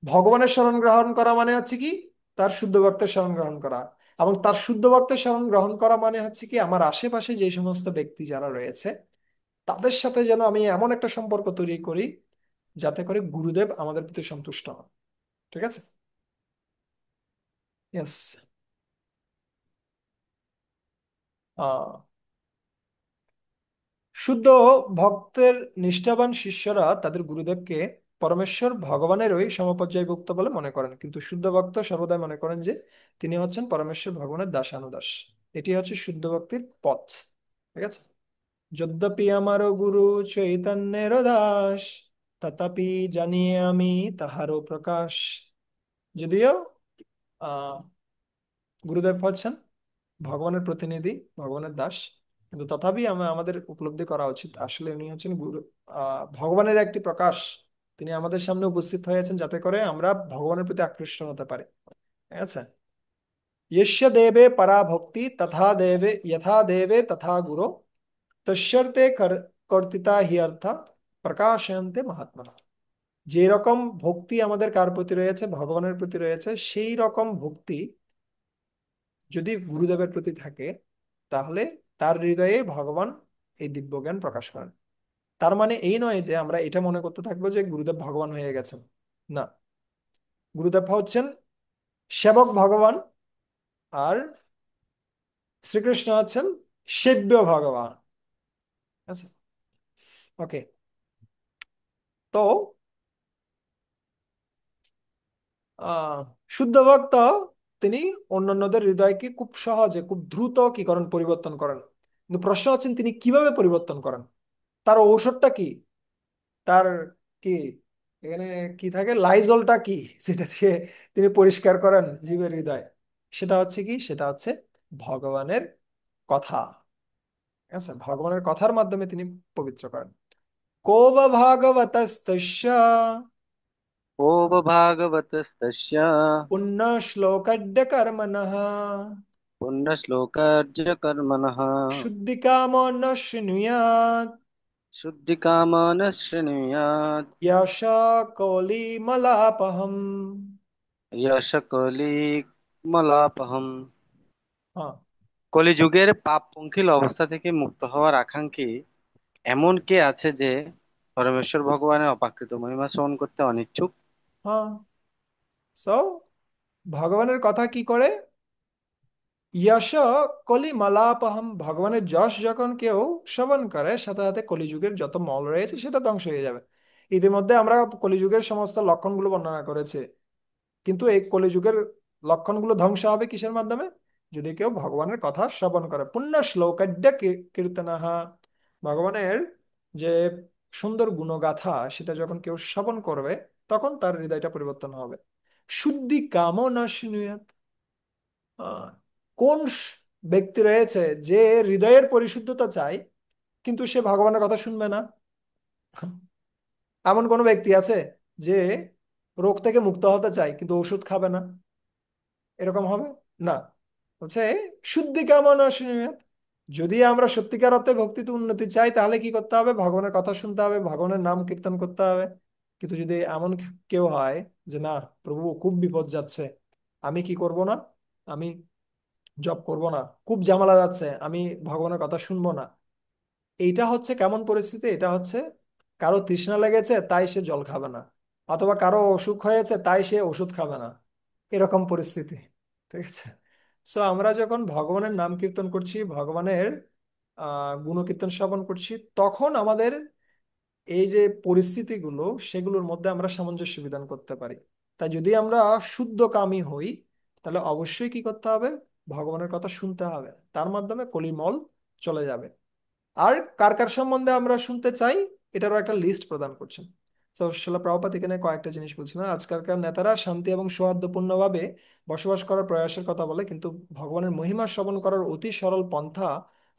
ভগবানের শরণ গ্রহণ করা মানে হচ্ছে কি? তার শুদ্ধ ভক্তের শরণ গ্রহণ করা। এবং তার শুদ্ধ ভক্তের শরণ গ্রহণ করা মানে হচ্ছে কি, আমার আশেপাশে যে সমস্ত ব্যক্তি যারা রয়েছে তাদের সাথে যেন আমি এমন একটা সম্পর্ক তৈরি করি যাতে করে গুরুদেব আমাদের প্রতি সন্তুষ্ট হন। ঠিক আছে? ইয়েস। শুদ্ধ ভক্তের নিষ্ঠাবান শিষ্যরা তাদের গুরুদেবকে পরমেশ্বর ভগবানেরই সমপর্যায়ভুক্ত বলে মনে করেন, কিন্তু শুদ্ধ ভক্ত সর্বদাই মনে করেন যে তিনি হচ্ছেন পরমেশ্বর ভগবানের দাসানুদাস। এটি হচ্ছে শুদ্ধ ভক্তির পথ। ঠিক আছে? যদ্যপি আমারও গুরু চৈতন্যের দাস, তথাপি জানিয়ে আমি তাহারও প্রকাশ। যদিও আহ গুরুদেব হচ্ছেন ভগবানের প্রতিনিধি, ভগবানের দাস, কিন্তু তথাপি আমাদের উপলব্ধি করা উচিত আসলে উনি হচ্ছেন গুরু, ভগবানের একটি প্রকাশ। তিনি আমাদের সামনে উপস্থিত হয়েছেন যাতে করে আমরা ভগবানের প্রতি আকৃষ্ট হতে পারি। ঠিক আছে? यस्य देवे परा भक्ति तथा देवे यथा देवे तथा गुरु, তস্যর্তে কর্তৃতা হি অর্থ প্রকাশয়ন্তে মহাত্মা। যে রকম ভক্তি আমাদের কার প্রতি রয়েছে, ভগবানের প্রতি রয়েছে, সেই রকম ভক্তি যদি গুরুদেবের প্রতি থাকে তাহলে তার হৃদয়ে ভগবান এই দিব্য জ্ঞান প্রকাশ করেন। তার মানে এই নয় যে আমরা এটা মনে করতে থাকবো যে গুরুদেব ভগবান হয়ে গেছেন। না, গুরুদেব হচ্ছেন সেবক ভগবান, আর শ্রীকৃষ্ণ হচ্ছেন সেব্য ভগবান। আচ্ছা, ওকে। তো আহ শুদ্ধ ভক্ত তিনি অন্যান্যদের হৃদয়কে খুব সহজে, খুব দ্রুত কি করেন? পরিবর্তন করেন। কিন্তু প্রশ্ন হচ্ছেন তিনি কিভাবে পরিবর্তন করেন? তার ঔষধটা কি? তার কি এখানে কি থাকে, লাইজলটা কি যেটা দিয়ে তিনি পরিষ্কার করেন জীবের হৃদয়? সেটা হচ্ছে কি? সেটা হচ্ছে ভগবানের কথা। ঠিক আছে, ভগবানের কথার মাধ্যমে তিনি পবিত্র করেন। को व भागवतस्तस्य को व भागवतस्तस्य पुण्यश्लोकड्य कर्मणः पुण्यश्लोकार्ज कर्मणः शुद्धिकामो न शृणुयात् शुद्धिकामा न शृणुयात् यश कौलिमलापहम्। यशकलिमलापहम्। हाँ। কলিযুগের পাপ পঙ্কিল অবস্থা থেকে মুক্ত হওয়ার আকাঙ্ক্ষী এমন কে আছে যে পরমেশ্বর ভগবানের অপ্রাকৃত মহিমা শ্রবণ করতে অনিচ্ছুক? हाँ। সো ভগবানের কথা কি করে? যশ কলিমলাপহম, ভগবানের যশ যখন কেউ শ্রবণ করে সাথে সাথে কলিযুগের যত মল রয়েছে সেটা ধ্বংস হয়ে যাবে। ইতিমধ্যে আমরা কলিযুগের সমস্ত লক্ষণগুলো বর্ণনা করেছি, কিন্তু এই কলিযুগের লক্ষণগুলো ধ্বংস হবে কিসের মাধ্যমে? যদি কেউ ভগবানের কথা শ্রবণ করে। পুণ্য শ্লোকাঢ্য কীর্তনাহা, ভগবানের যে সুন্দর গুণগাথা সেটা যখন কেউ শ্রবণ করবে তখন তার হৃদয়টা পরিবর্তন হবে। শুদ্ধি কামো ন শুনুয়াত, আহ, কোন ব্যক্তি রয়েছে যে হৃদয়ের পরিশুদ্ধতা চায় কিন্তু সে ভগবানের কথা শুনবে না? এমন কোন ব্যক্তি আছে যে রোগ থেকে মুক্ত হতে চায় কিন্তু ওষুধ খাবে না? এরকম হবে না। বলছে শুদ্ধি কামনা শুনিয়াত, যদি আমরা সত্যিকার অর্থে ভক্তিতে উন্নতি চাই তাহলে কি করতে হবে? ভগবানের কথা শুনতে হবে, ভগবানের নাম কীর্তন করতে হবে। কিন্তু যদি এমন কেউ হয় যে না, প্রভু খুব বিপদ যাচ্ছে, আমি কি করব না, আমি জব করব না, খুব ঝামেলা যাচ্ছে, আমি ভগবানের কথা শুনবো না, এইটা হচ্ছে কেমন পরিস্থিতি? এটা হচ্ছে কারো তৃষ্ণা লেগেছে তাই সে জল খাবে না, অথবা কারো অসুখ হয়েছে তাই সে ওষুধ খাবে না, এরকম পরিস্থিতি। ঠিক আছে। সো আমরা যখন ভগবানের নাম কীর্তন করছি, ভগবানের গুণকীর্তন শ্রবণ করছি, তখন আমাদের এই যে পরিস্থিতিগুলো সেগুলোর মধ্যে আমরা সামঞ্জস্য বিধান করতে পারি। তাই যদি আমরা শুদ্ধকামী হই তাহলে অবশ্যই কি করতে হবে? ভগবানের কথা শুনতে হবে, তার মাধ্যমে কলিমল চলে যাবে। আর কার কার সম্বন্ধে আমরা শুনতে চাই এটারও একটা লিস্ট প্রদান করছেন। তো শিলা প্রভুপাদ এখানে কয়েকটা জিনিস বলছিলেন। আজকালকার নেতারা শান্তি এবং সৌহার্দ্যপূর্ণভাবে বসবাস করার প্রয়াসের কথা বলে, কিন্তু ভগবানের মহিমা শ্রবণ করার অতি সরল পন্থা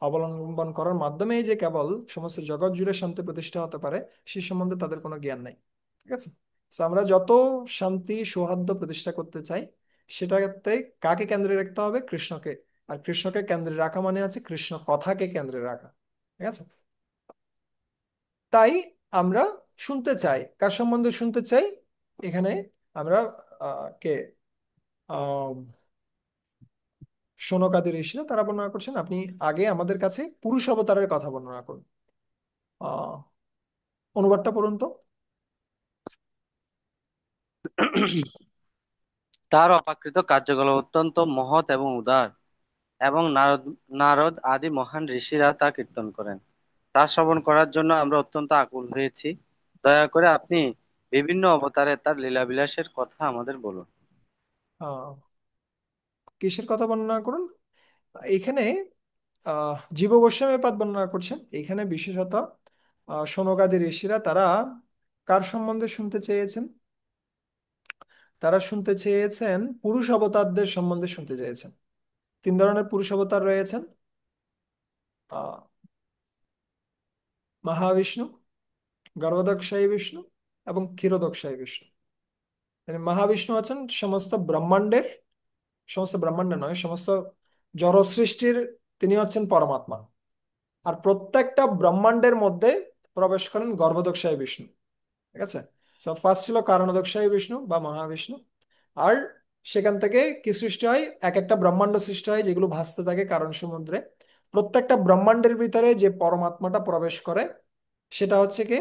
অবলম্বন করার মাধ্যমেই যে কেবল সমস্ত জগৎ জুড়ে শান্তি প্রতিষ্ঠা হতে পারে সে সম্বন্ধে তাদের কোনো জ্ঞান নাই। ঠিক আছে। তো আমরা যত শান্তি সৌহার্দ্য প্রতিষ্ঠা করতে চাই সেটাতে কাকে কেন্দ্রে রাখতে হবে? কৃষ্ণকে। আর কৃষ্ণকে কেন্দ্রে রাখা মানে আছে কৃষ্ণ কথাকে কেন্দ্রে রাখা। ঠিক আছে। তাই আমরা শুনতে চাই, কার সম্বন্ধে শুনতে চাই? এখানে আমরা কে আহ শৌনকাদি ঋষিরা তারা বর্ণনা করছেন। আপনি আগে আমাদের কাছে পুরুষ অবতারের কথা বর্ণনা করুন। আহ অনুবাদটা পড়ুন তো। তার অপ্রাকৃত কার্যকলাপ অত্যন্ত মহৎ এবং উদার, এবং নারদ নারদ আদি মহান ঋষিরা তা কীর্তন করেন। তা শ্রবণ করার জন্য আমরা অত্যন্ত আকুল হয়েছি। দয়া করে আপনি বিভিন্ন অবতারে তার লীলাবিলাসের কথা আমাদের বলুন। আহ কিসের কথা বর্ণনা করুন? এখানে জীব গোস্বামী পাদ বর্ণনা করছেন। এখানে বিশেষত শৌনকাদি ঋষিরা তারা কার সম্বন্ধে শুনতে চেয়েছেন? তারা শুনতে চেয়েছেন পুরুষ অবতারদের সম্বন্ধে শুনতে চেয়েছেন। তিন ধরনের পুরুষ অবতার রয়েছেন: আহ মহাবিষ্ণু, গর্ভদক্ষায়ী বিষ্ণু এবং ক্ষীরোদক্ষায়ী বিষ্ণু। মানে মহাবিষ্ণু আছেন সমস্ত ব্রহ্মাণ্ডের নয়, সমস্ত জড় সৃষ্টির তিনি হচ্ছেন পরমাত্মা। আর প্রত্যেকটা ব্রহ্মাণ্ডের মধ্যে প্রবেশ করেন গর্ভদক্ষায়ী বিষ্ণু। ঠিক আছে। ফার্স্ট ছিল কারণদক্ষায়ী বিষ্ণু বা মহাবিষ্ণু। আর সেখান থেকে কি সৃষ্টি হয়? এক একটা ব্রহ্মাণ্ড সৃষ্টি হয় যেগুলো ভাসতে থাকে কারণ সমুদ্রে। প্রত্যেকটা ব্রহ্মাণ্ডের ভিতরে যে পরমাত্মাটা প্রবেশ করে সেটা হচ্ছে কে?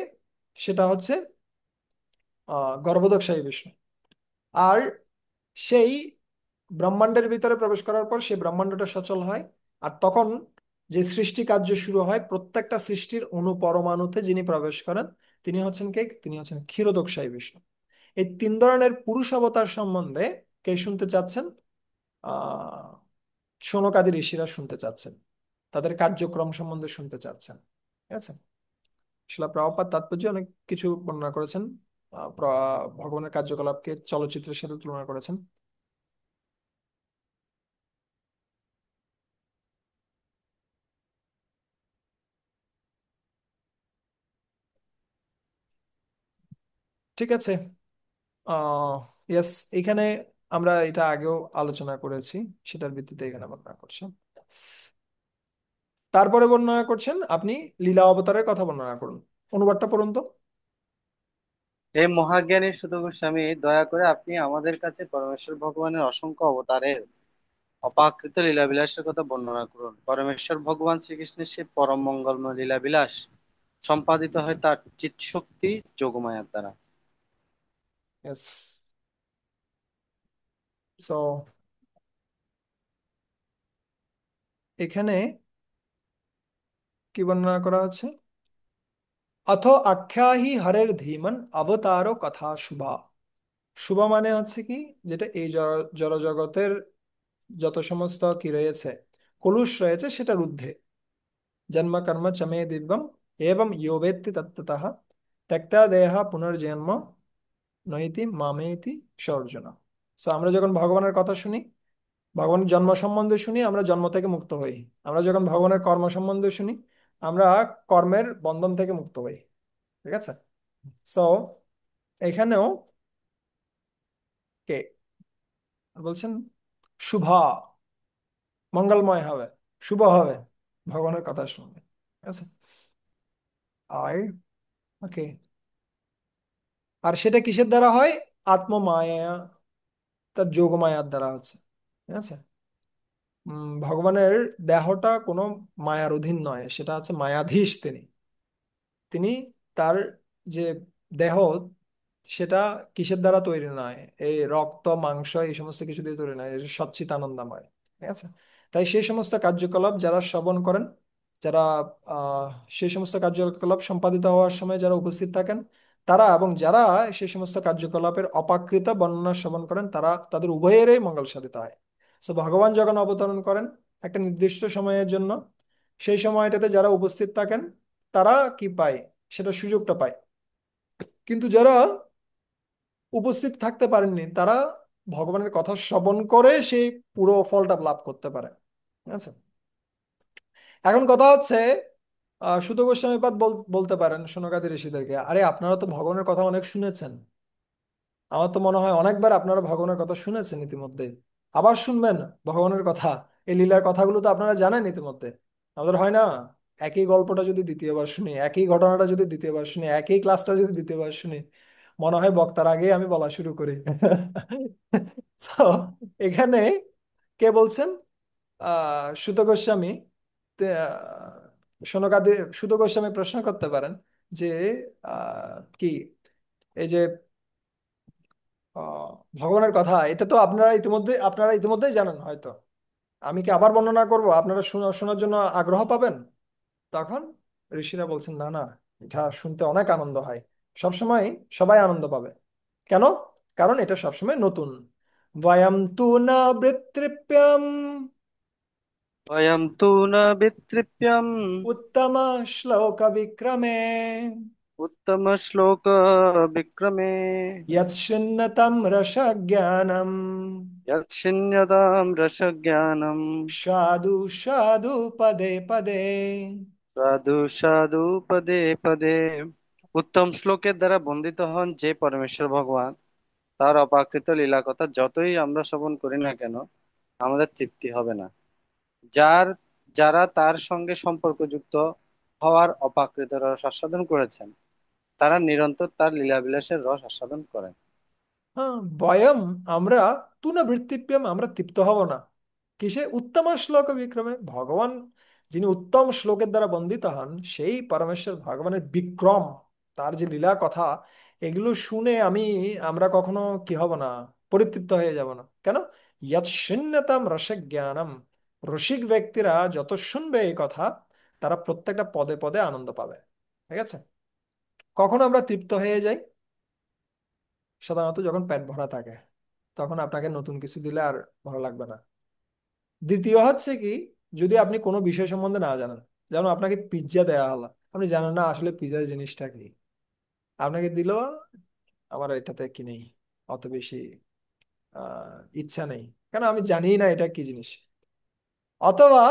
সেটা হচ্ছে গর্ভদক্ষায়ী বিষ্ণু। আর সেই ব্রহ্মাণ্ডের ভিতরে প্রবেশ করার পর সেই ব্রহ্মাণ্ডটা সচল হয়। আর তখন যে সৃষ্টি কার্য শুরু হয়, প্রত্যেকটা সৃষ্টির অণু পরমাণুতে যিনি প্রবেশ করেন তিনি হচ্ছেন কে? তিনি হচ্ছেন ক্ষীরোদক্ষায়ী বিষ্ণু। এই তিন ধরনের পুরুষ অবতার সম্বন্ধে কে শুনতে চাচ্ছেন? আহ শৌনকাদি ঋষিরা শুনতে চাচ্ছেন, তাদের কার্যক্রম সম্বন্ধে শুনতে চাচ্ছেন। ঠিক আছে। শিলা প্রভুপাদ তাৎপর্য অনেক কিছু বর্ণনা করেছেন, ভগবানের কার্যকলাপকে চলচ্চিত্রের সাথে তুলনা করেছেন। ঠিক আছে। আহ ইয়েস, এখানে আমরা এটা আগেও আলোচনা করেছি, সেটার ভিত্তিতে এখানে বর্ণনা করছেন। তারপরে বর্ণনা করছেন আপনি লীলা অবতারের কথা বর্ণনা করুন। অনুবাদটা পড়ুন তো। হে মহাজ্ঞানী সুত গোস্বামী, দয়া করে আপনি আমাদের কাছে পরমেশ্বর ভগবানের অসংখ্য অবতারের অপাকৃত লীলাবিলাসের কথা বর্ণনা করুন। পরমেশ্বর ভগবান শ্রীকৃষ্ণের সেই পরম মঙ্গলময় লীলাবিলাস সম্পাদিত হয় তার চিৎশক্তি যোগমায়ার দ্বারা। ইয়েস। সো এখানে কি বর্ণনা করা হচ্ছে? অথ আখ্যাহি হরের ধীমন অবতারও কথা শুভা। শুভা মানে হচ্ছে কি, যেটা এই জড় জগতের যত সমস্ত কি রয়েছে, কলুষ রয়েছে, সেটার ঊর্ধ্বে। জন্ম কর্ম চমে দিব্যম এবং ইয়ো বেত্তি তত্ত্বতঃ ত্যক্তা দেহ পুনর্জন্ম নইতি মামেতি স অর্জুন। সো আমরা যখন ভগবানের কথা শুনি, ভগবানের জন্ম সম্বন্ধে শুনি, আমরা জন্ম থেকে মুক্ত হই। আমরা যখন ভগবানের কর্ম সম্বন্ধে শুনি, আমরা কর্মের বন্ধন থেকে মুক্ত হই। ঠিক আছে। সো এখানেও কে বলছেন? শুভা, মঙ্গলময় হবে, শুভ হবে ভগবানের কথা শুনবে। ঠিক আছে। আর ওকে, আর সেটা কিসের দ্বারা হয়? আত্মমায়া, তার যোগমায়ার দ্বারা হচ্ছে। ঠিক আছে। ভগবানের দেহটা কোনো মায়ার অধীন নয়, সেটা হচ্ছে মায়াধীশ তিনি। তিনি তার যে দেহ, সেটা কিসের দ্বারা তৈরি নয়, এই রক্ত মাংস এই সমস্ত কিছু দিয়ে তৈরি নয়, এটা সচ্চিত আনন্দময়। ঠিক আছে। তাই সেই সমস্ত কার্যকলাপ যারা শ্রবণ করেন, যারা আহ সেই সমস্ত কার্যকলাপ সম্পাদিত হওয়ার সময় যারা উপস্থিত থাকেন, তারা এবং যারা সেই সমস্ত কার্যকলাপের অপাকৃত বর্ণনা শ্রবণ করেন, তারা তাদের উভয়েরই মঙ্গল সাধিত হয়। তো ভগবান যখন অবতরণ করেন একটা নির্দিষ্ট সময়ের জন্য, সেই সময়টাতে যারা উপস্থিত থাকেন তারা কি পায়, সেটা সুযোগটা পায়। কিন্তু যারা উপস্থিত থাকতে পারেননি, তারা ভগবানের কথা শ্রবণ করে সেই পুরো ফলটা লাভ করতে পারে। ঠিক আছে। এখন কথা হচ্ছে, সুত গোস্বামীপাদ বলতে পারেন শৌনকাদি ঋষিদেরকে, আরে আপনারা তো ভগবানের কথা অনেক শুনেছেন, আমার তো মনে হয় অনেকবার আপনারা ভগবানের কথা শুনেছেন ইতিমধ্যে, আবার শুনবেন ভগবানের কথা। এই লীলার কথাগুলো তো আপনারা জানেন ইতিমধ্যে। আমাদের হয় না, একই গল্পটা যদি দ্বিতীয়বার শুনি, একই ঘটনাটা যদি দ্বিতীয়বার শুনি, একই ক্লাসটা যদি দ্বিতীয়বার শুনি, মনে হয় বক্তার আগে আমি বলা শুরু করি। So, এখানে কে বলছেন? সুত গোস্বামী। শোনকাদি সুত গোস্বামী প্রশ্ন করতে পারেন যে কি, এই যে আহ, ভগবানের কথা, এটা তো আপনারা ইতিমধ্যেই জানেন হয়তো, আমি কি আবার বর্ণনা করব? আপনারা শোনার জন্য আগ্রহ পাবেন? তখন ঋষিরা বলছেন, না না, এটা শুনতে অনেক আনন্দ হয়, সবসময় সবাই আনন্দ পাবে। কেন? কারণ এটা সবসময় নতুন। বয়ম তু না বৃত্তৃপ্যম অয়ম তু ন বিতৃপ্যম উত্তম শ্লোক বিক্রমে উত্তম শ্লোক বিক্রমে यच्छिन्नतं रसज्ञानम् यच्छिन्यतां रसज्ञानम् साधु साधु पदे पदे। সাধু সাধু পদে পদে। উত্তম শ্লোকের দ্বারা বন্দিত হন যে পরমেশ্বর ভগবান, তার অপ্রাকৃত লীলা কথা যতই আমরা শ্রবণ করি না কেন, আমাদের তৃপ্তি হবে না। যার যারা তার সঙ্গে সম্পর্কযুক্ত হওয়ার অপ্রাকৃত রস আস্বাদন করেছেন, তারা নিরন্তর তার লীলাবিলাসের রস আস্বাদন করেন। হ্যাঁ, বয়ম আমরা, তু না বৃত্তিপ্যম আমরা তৃপ্ত হব না। কিসে? উত্তম শ্লোক বিক্রমে। ভগবান যিনি উত্তম শ্লোকের দ্বারা বন্দিত হন, সেই পরমেশ্বর ভগবানের বিক্রম, তার যে লীলা কথা, এগুলো শুনে আমরা কখনো কি হব না, পরিতৃপ্ত হয়ে যাব না। কেন? ইয়ৎশূন্যতাম রসজ্ঞানম। রসিক ব্যক্তিরা যত শুনবে এই কথা, তারা প্রত্যেকটা পদে পদে আনন্দ পাবে। ঠিক আছে। কখন আমরা তৃপ্ত হয়ে যাই? সাধারণত যখন পেট ভরা থাকে, তখন আপনাকে নতুন কিছু দিলে আর ভালো লাগবে না। দ্বিতীয় হচ্ছে কি, যদি আপনি কোনো বিষয় সম্বন্ধে না জানেন, যেমন আপনাকে পিৎজা দেয়া হলো, আপনি জানেন না আসলে পিৎজা জিনিসটা কি, আপনাকে দিল, আমার এটাতে কি নেই, অত বেশি ইচ্ছা নেই, কেন আমি জানি না এটা কি জিনিস। অথবা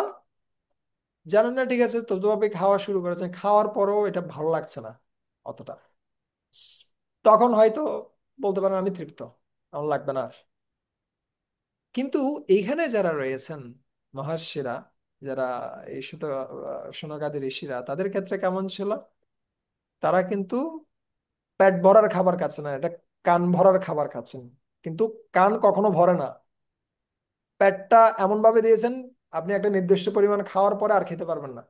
জানেন না, ঠিক আছে, তো আপনি খাওয়া শুরু করেছেন, খাওয়ার পরেও এটা ভালো লাগছে না অতটা, তখন হয়তো বলতে পারেন আমি তৃপ্ত, আমার লাগবে না আর। কিন্তু এইখানে যারা রয়েছেন মহর্ষিরা, যারা এই শোনকাদি ঋষিরা, তাদের ক্ষেত্রে কেমন ছিল? তারা কিন্তু পেট ভরার খাবার খাচ্ছে না, এটা কান ভরার খাবার খাচ্ছেন। কিন্তু কান কখনো ভরে না, পেটটা এমন ভাবে দিয়েছেন আপনি একটা নির্দিষ্ট পরিমাণ খাওয়ার পরে আর খেতে পারবেন না।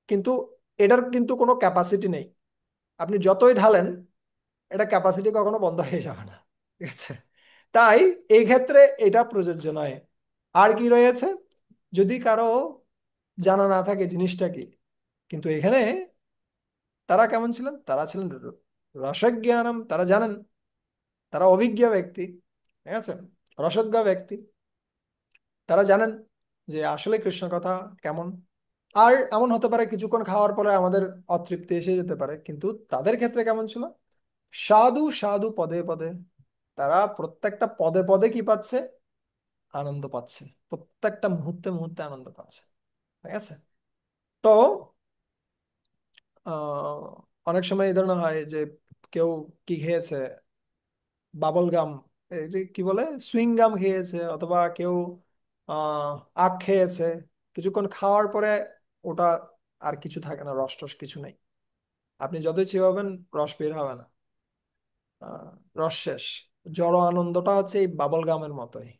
কিন্তু এটার কিন্তু কোনো ক্যাপাসিটি নেই, আপনি যতই ঢালেন এটা ক্যাপাসিটি কখনো বন্ধ হয়ে যাবে না। ঠিক আছে, তাই এই ক্ষেত্রে এটা প্রযোজ্য নয়। আর কি রয়েছে, যদি কারো জানা না থাকে জিনিসটা কি, কিন্তু এখানে তারা কেমন ছিলেন? তারা ছিলেন রসজ্ঞানম, তারা জানেন, তারা অভিজ্ঞ ব্যক্তি। ঠিক আছে, রসজ্ঞ ব্যক্তি, তারা জানেন যে আসলে কৃষ্ণ কথা কেমন। আর এমন হতে পারে কিছুক্ষণ খাওয়ার পরে আমাদের অতৃপ্তি এসে যেতে পারে, কিন্তু তাদের ক্ষেত্রে কেমন ছিল? সাধু সাধু পদে পদে, তারা প্রত্যেকটা পদে পদে কি পাচ্ছে? আনন্দ পাচ্ছে, প্রত্যেকটা মুহূর্তে মুহূর্তে আনন্দ পাচ্ছে। ঠিক আছে, তো আহ অনেক সময় এই ধরনের হয় যে কেউ কি খেয়েছে, বাবল গাম, কি বলে, সুইং গাম খেয়েছে, অথবা কেউ আহ আখ খেয়েছে, কিছুক্ষণ খাওয়ার পরে ওটা আর কিছু থাকে না, রস টস কিছু নেই, আপনি যতই চিবাবেন রস বের হবে না, আহ, রস শেষ। জড় আনন্দটা হচ্ছে এই বাবল গামের মতোই,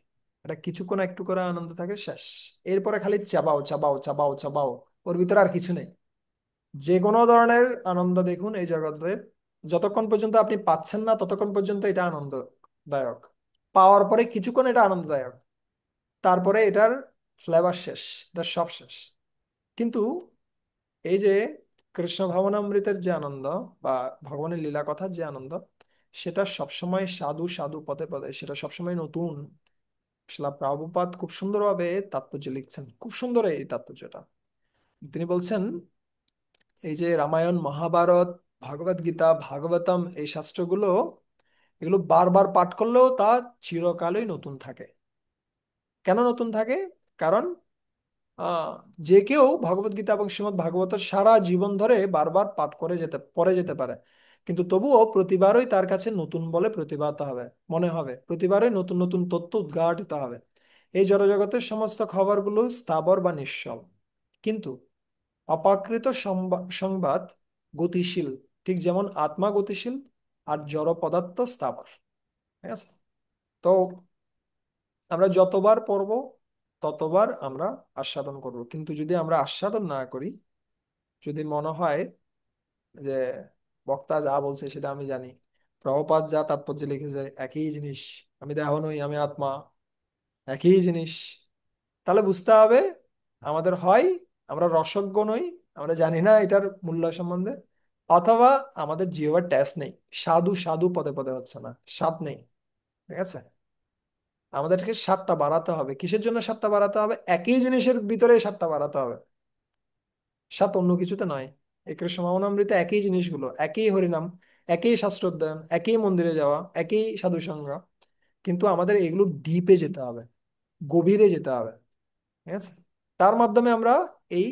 এটা কিছুক্ষণ একটু করে আনন্দ থাকে, শেষ। এরপরে খালি চাবাও চাবাও চাবাও চাবাও, ওর ভিতরে আর কিছু নেই। যে কোনো ধরনের আনন্দ দেখুন এই জগতে, যতক্ষণ পর্যন্ত আপনি পাচ্ছেন না ততক্ষণ পর্যন্ত এটা আনন্দদায়ক, পাওয়ার পরে কিছুক্ষণ এটা আনন্দদায়ক, তারপরে এটার ফ্লেভার শেষ, এটা সব শেষ। কিন্তু এই যে কৃষ্ণ ভাবনামৃতের যে আনন্দ, বা ভগবানের লীলা কথার যে আনন্দ, সেটা সবসময় সাধু সাধু পদে পদে, সেটা সবসময় নতুন। শিলা প্রভুপাদ খুব সুন্দরভাবে তাৎপর্য লিখছেন, খুব সুন্দর এই তাৎপর্যটা। তিনি বলছেন এই যে রামায়ণ, মহাভারত, ভগবদ গীতা, ভাগবতম, এই শাস্ত্রগুলো, এগুলো বারবার পাঠ করলেও তা চিরকালই নতুন থাকে। কেন নতুন থাকে? কারণ আহ যে কেউ ভগবদ গীতা এবং শ্রীমদ্ ভাগবত সারা জীবন ধরে বারবার পাঠ করে পড়ে যেতে পারে, কিন্তু তবুও প্রতিবারই তার কাছে নতুন বলে প্রতিভাত হবে, মনে হবে, প্রতিবারই নতুন নতুন তথ্য উদ্ঘাটিত হবে। এই জড়জগতের সমস্ত খবরগুলো স্থাবর বা নিশ্চল, কিন্তু অপাকৃত সংবাদ গতিশীল, ঠিক যেমন আত্মা গতিশীল আর জড় পদার্থ স্থাবর। ঠিক আছে, তো আমরা যতবার পড়ব ততবার আমরা আস্বাদন করব, কিন্তু যদি আমরা আস্বাদন না করি, যদি মনে হয় যে বক্তা যা বলছে সেটা আমি জানি, প্রভুপাদ যা তাৎপর্য লিখেছে একই জিনিস, আমি দেহ নই আমি আত্মা, একই জিনিস, তাহলে বুঝতে হবে আমাদের হয় আমরা রসজ্ঞ নই, আমরা জানি না এটার মূল্য সম্বন্ধে, অথবা আমাদের জিহ্বার টেস্ট নেই, সাধু সাধু পদে পদে হচ্ছে না, স্বাদ নেই। ঠিক আছে, আমাদেরকে স্বাদটা বাড়াতে হবে। কিসের জন্য স্বাদটা বাড়াতে হবে? একই জিনিসের ভিতরে স্বাদটা বাড়াতে হবে, স্বাদ অন্য কিছুতে নয়। এই কৃষ্ণ ভাবনামৃতে একই জিনিসগুলো, একই হরিনাম, একই শাস্ত্র অধ্যয়ন, একই মন্দিরে যাওয়া, একই সাধু সঙ্গ, কিন্তু আমাদের এগুলো ডিপে যেতে হবে, গভীরে যেতে হবে। ঠিক আছে, তার মাধ্যমে আমরা এই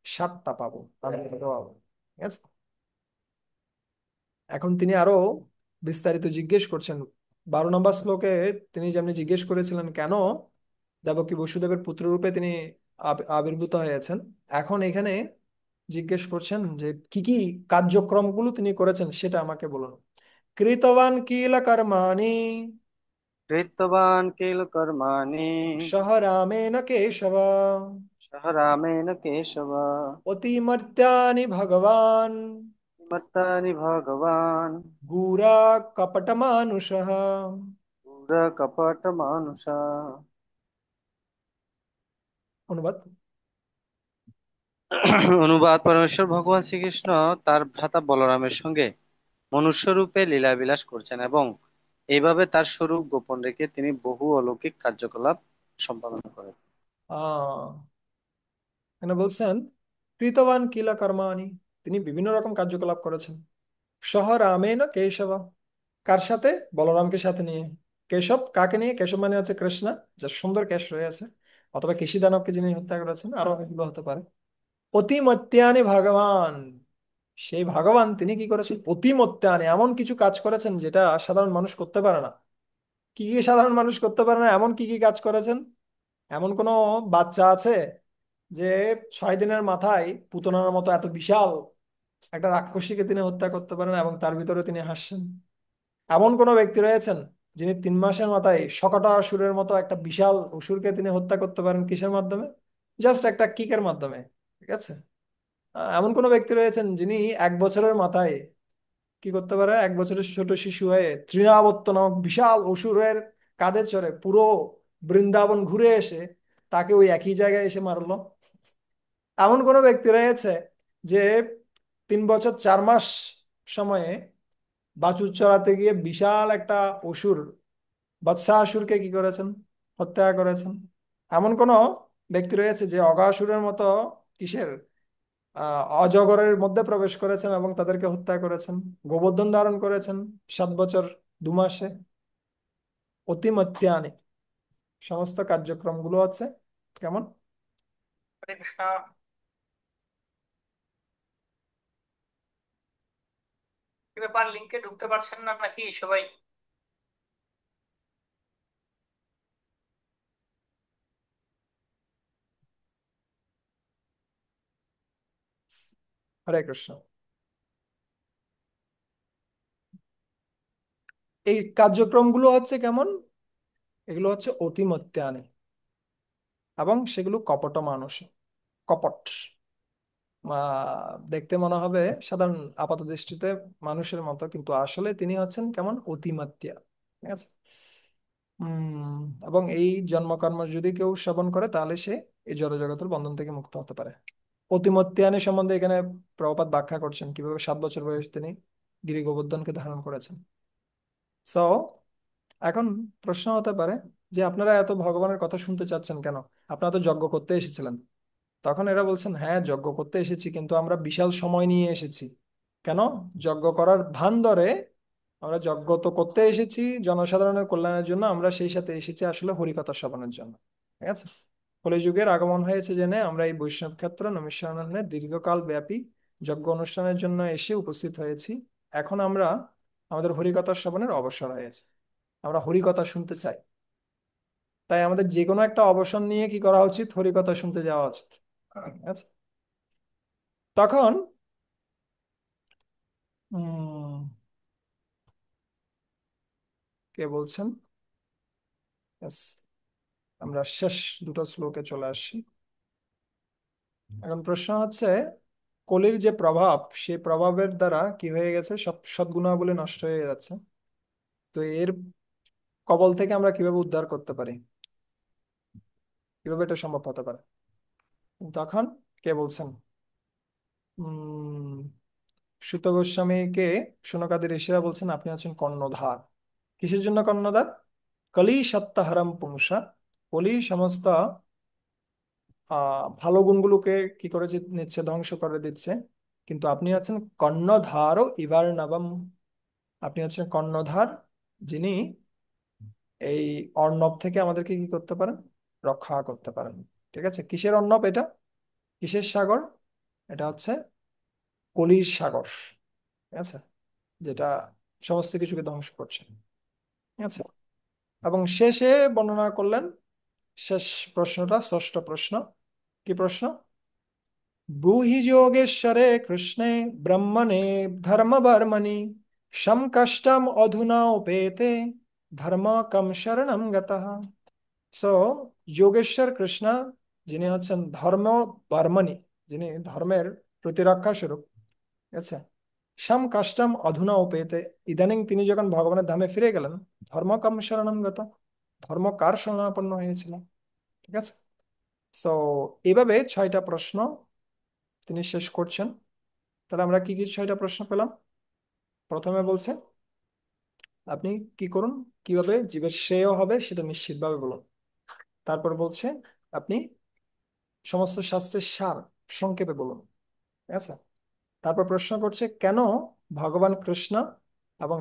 স্বাদটা পাবো, আনন্দটা পাবো। ঠিক আছে, এখন তিনি আরো বিস্তারিত জিজ্ঞেস করছেন 12 নম্বর শ্লোকে। তিনি যেমনি জিজ্ঞেস করেছিলেন কেন দেবকী বসুদেবের পুত্ররূপে তিনি আবির্ভূত হয়েছেন, এখন এখানে জিজ্ঞেস করছেন যে কি কি কার্যক্রমগুলো তিনি করেছেন সেটা আমাকে বলুন। কৃতবান কিল কর্মাণি কৃতবান কিল কর্মাণি সহ রামেণ কেশব, সহ রামেণ কেশব, অতিমর্ত্যানি ভগবান মত্তানি ভগবান, গুরা কপট মানুষঃ। পুর কপট মানুষা। অনুবাদ। অনুবাদ: পরমেশ্বর ভগবান শ্রীকৃষ্ণ তার ভ্রাতা বলরামের সঙ্গে মনুষ্য রূপে লীলাবিলাস করছেন এবং এইভাবে তার স্বরূপ গোপন রেখে তিনি বহু অলৌকিক কার্যকলাপ সম্পাদন করেছেন। আহ এখানে বলছেন কৃতবান কিল কর্মাণি, তিনি বিভিন্ন রকম কার্যকলাপ করেছেন। সহ রামেণ কেশব, কার সাথে? বলরামকে সাথে নিয়ে। কেশব কাকে নিয়ে? কেশব মানে হচ্ছে কৃষ্ণ, যার সুন্দর কেশ রয়েছে, অথবা কেশী দানবকে যিনি হত্যা করেছেন, আরো অনেকগুলো হতে পারে। অতিমত্যানি ভগবান, সেই ভগবান তিনি কি করেছেন, অতিমত্যানে এমন কিছু কাজ করেছেন যেটা সাধারণ মানুষ করতে পারে না। কি কি সাধারণ মানুষ করতে পারে না, এমন কি কি কাজ করেছেন? এমন কোনো বাচ্চা আছে যে 6 দিনের মাথায় পুতনার মতো এত বিশাল একটা রাক্ষসীকে তিনি হত্যা করতে পারেন এবং তার ভিতরে তিনি হাসছেন? এমন কোনো ব্যক্তি রয়েছেন যিনি 3 মাসের মাথায় শকটা অসুরের মতো একটা বিশাল অসুরকে তিনি হত্যা করতে পারেন? কিসের মাধ্যমে? জাস্ট একটা কিকের মাধ্যমে। ঠিক আছে। এমন কোনো ব্যক্তি রয়েছেন যিনি 1 বছরের মাথায় কি করতে পারে, 1 বছরের ছোট শিশু হয়ে তৃণাবর্ত নামক বিশাল অসুরের কাঁধে চড়ে পুরো বৃন্দাবন ঘুরে এসে তাকে ওই একই জায়গায় এসে মারলো? এমন কোনো ব্যক্তি রয়েছে যে 3 বছর 4 মাস সময়ে বাছুর চড়াতে গিয়ে বিশাল একটা অসুর, বৎসাসুরকে কি করেছেন, হত্যা করেছেন? এমন কোন ব্যক্তি রয়েছে যে অঘাসুরের মতো কিসের অজগরের মধ্যে প্রবেশ করেছেন এবং তাদেরকে হত্যা করেছেন, গোবর্ধন ধারণ করেছেন 7 বছর 2 মাসে? অতিমত্যানি সমস্ত কার্যক্রমগুলো আছে কেমন? হরে কৃষ্ণ। কি ব্যাপার, লিঙ্কে ঢুকতে পারছেন না নাকি সবাই? হরে কৃষ্ণ। এই কার্যক্রমগুলো হচ্ছে কেমন? এগুলো হচ্ছে অতিমত্যানি এবং সেগুলো কপট মানুষ, কপট। দেখতে মনে হবে সাধারণ আপাত দৃষ্টিতে মানুষের মতো, কিন্তু আসলে তিনি হচ্ছেন কেমন, অতিমাত্যা। ঠিক আছে। এবং এই জন্মকর্ম যদি কেউ শ্রবণ করে তাহলে সে এই জড়জগতের বন্ধন থেকে মুক্ত হতে পারে। অতিমত্যানি সম্বন্ধে এখানে প্রভুপাদ ব্যাখ্যা করছেন কিভাবে 7 বছর বয়সে তিনি গিরি গোবর্ধনকে ধারণ করেছেন। সো এখন প্রশ্ন হতে পারে যে আপনারা এত ভগবানের কথা শুনতে চাচ্ছেন কেন? আপনারা তো যজ্ঞ করতে এসেছিলেন। তখন এরা বলছেন, হ্যাঁ যজ্ঞ করতে এসেছি কিন্তু আমরা বিশাল সময় নিয়ে এসেছি। কেন? যজ্ঞ করার ভান ধরে আমরা যজ্ঞ তো করতে এসেছি জনসাধারণের কল্যাণের জন্য, আমরা সেই সাথে এসেছি আসলে হরিকথা শ্রবণের জন্য। ঠিক আছে। কলিযুগের আগমন হয়েছে জেনে আমরা এই বৈষ্ণব ক্ষেত্র নৈমিষারণ্যে দীর্ঘকাল ব্যাপী যজ্ঞ অনুষ্ঠানের জন্য এসে উপস্থিত হয়েছি। এখন আমরা আমাদের হরিকথা শ্রবণের অবসর হয়েছে, আমরা হরিকথা শুনতে চাই। তাই আমাদের যে কোনো একটা অবসর নিয়ে কি করা উচিত, হরিকথা শুনতে যাওয়া উচিত। ঠিক আছে। তখন উম কে বলছেন? Yes, আমরা শেষ 2টো শ্লোকে চলে আসছি। এখন প্রশ্ন হচ্ছে, কলির যে প্রভাব, সেই প্রভাবের দ্বারা কি হয়ে গেছে, সব সদ্গুণাবলী নষ্ট হয়ে যাচ্ছে। তো এর কবল থেকে আমরা কিভাবে উদ্ধার করতে পারি, কিভাবে এটা সম্ভব হতে পারে? তখন কে বলছেন? উম সুত গোস্বামীকে শুনকাদি ঋষিরা বলছেন আপনি হচ্ছেন কর্ণধার। কিসের জন্য কর্ণধার? কলি সত্তাহরম পুংসা, কলি সমস্ত ভালো গুণগুলোকে কি করে নিচ্ছে, ধ্বংস করে দিচ্ছে। কিন্তু আপনি হচ্ছেন কর্ণধারও ইবার নবম, আপনি হচ্ছেন কর্ণধার যিনি এই অর্ণব থেকে আমাদেরকে কি করতে পারেন, রক্ষা করতে পারেন। ঠিক আছে। কিসের অর্ণব এটা, কিসের সাগর? এটা হচ্ছে কলির সাগর। ঠিক আছে। যেটা সমস্ত কিছুকে ধ্বংস করছে। ঠিক আছে। এবং শেষে বর্ণনা করলেন শেষ প্রশ্নটা, ষষ্ঠ প্রশ্ন। কি প্রশ্ন? ব্রূহি যোগেশ্বরে কৃষ্ণে ব্রহ্মণে ধর্মবর্মণি শম কষ্টম অধুনা উপেতে ধর্ম কম শরণম গতঃ। সো যোগেশ্বর কৃষ্ণ যিনি হচ্ছেন ধর্ম বর্মণি, যিনি ধর্মের প্রতিরক্ষা স্বরূপ। ঠিক আছে। শম কষ্টম অধুনা উপেতে, ইদানিং তিনি যখন ভগবানের ধামে ফিরে গেলেন, ধর্ম কম শরণম গত, ধর্ম কার শরণাপন্ন হয়েছিল? ঠিক আছে। সো এইভাবে 6টা প্রশ্ন তিনি শেষ করছেন। তাহলে আমরা কি কি 6টা প্রশ্ন পেলাম? প্রথমে বলছে আপনি কি করুন, কিভাবে জীবের শ্রেয় হবে সেটা নিশ্চিতভাবে বলুন। তারপর বলছে আপনি সমস্ত শাস্ত্রের সার সংক্ষেপে বলুন। ঠিক আছে। তারপর প্রশ্ন করছে কেন ভগবান কৃষ্ণ এবং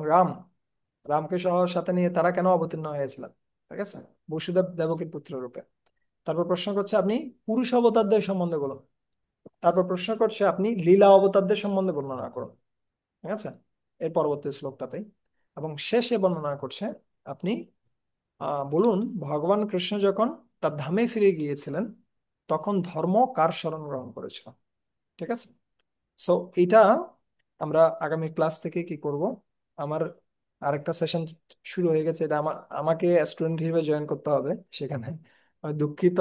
রামকে সহ সাথে নিয়ে তারা কেন অবতীর্ণ হয়েছিলেন। ঠিক আছে। বসুদেব দেবকীর পুত্র রূপে। তারপর প্রশ্ন করছে আপনি পুরুষ অবতারদের সম্বন্ধে বলুন। তারপর প্রশ্ন করছে আপনি লীলা অবতারদের সম্বন্ধে বর্ণনা করুন। ঠিক আছে, এর পরবর্তী শ্লোকটাতেই। এবং শেষে বর্ণনা করছে আপনি বলুন ভগবান কৃষ্ণ যখন তার ধামে ফিরে গিয়েছিলেন তখন ধর্ম কার শরণ গ্রহণ করেছিল। ঠিক আছে, সো এটা আমরা আগামী ক্লাস থেকে কি করব, আমার আরেকটা সেশন শুরু হয়ে গেছে, এটা আমাকে স্টুডেন্ট হিসেবে জয়েন করতে হবে সেখানে। আমি দুঃখিত,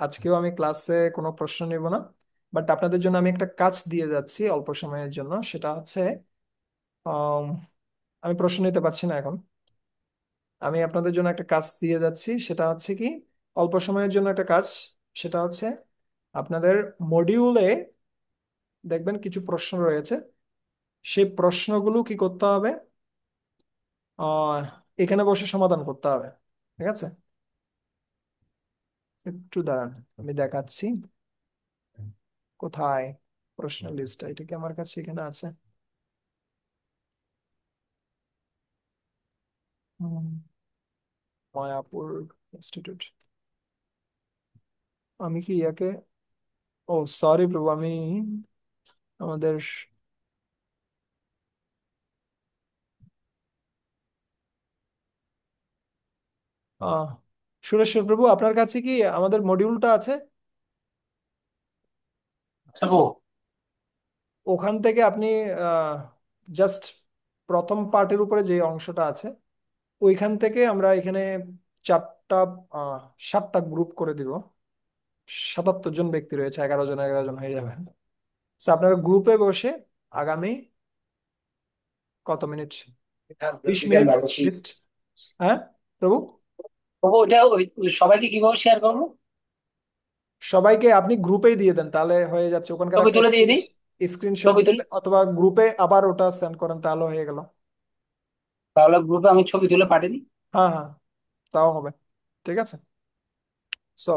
আজকেও আমি ক্লাসে কোনো প্রশ্ন নিব না, বাট আপনাদের জন্য আমি একটা কাজ দিয়ে যাচ্ছি অল্প সময়ের জন্য। সেটা হচ্ছে আম, আমি প্রশ্ন নিতে পারছি না এখন। আমি আপনাদের জন্য একটা কাজ দিয়ে যাচ্ছি, সেটা হচ্ছে কি অল্প সময়ের জন্য একটা কাজ। সেটা হচ্ছে আপনাদের মডিউলে দেখবেন কিছু প্রশ্ন রয়েছে, সেই প্রশ্নগুলো কি করতে হবে, আহ এখানে বসে সমাধান করতে হবে। ঠিক আছে, একটু দাঁড়ান, আমি দেখাচ্ছি কোথায় প্রশ্ন লিস্টটা। এটা কি আমার কাছে এখানে আছে? হুম, মায়াপুর ইনস্টিটিউট। আমি কি ইয়াকে, ও সরি প্রভু, আমি আমাদের আহ সুরেশ্বর প্রভু, আপনার কাছে কি আমাদের মডিউলটা আছে? আচ্ছা গো। ওখান থেকে আপনি জাস্ট প্রথম পার্টের উপরে যে অংশটা আছে ওইখান থেকে আমরা এখানে চারটা আহ 7টা গ্রুপ করে দিব। 77 জন ব্যক্তি রয়েছে, 11 জন 11 জন হয়ে যাবে। So, আপনারা গ্রুপে বসে আগামী কত মিনিট, 20 মিনিট লিস্ট। হ্যাঁ প্রভু, তবু ওটা সবাইকে কিভাবে শেয়ার করবো? সবাইকে আপনি গ্রুপেই দিয়ে দেন তাহলে হয়ে যাচ্ছে। ওখানকার ছবি একটা তুলে দিয়ে দিই। স্ক্রিনশট ছবি তুলে, দিলে অথবা গ্রুপে আবার ওটা সেন্ড করেন তাহলে হয়ে গেল। তাহলে গ্রুপে আমি ছবি তুলে পাঠিয়ে দিই। হ্যাঁ হ্যাঁ, তাও হবে। ঠিক আছে, সো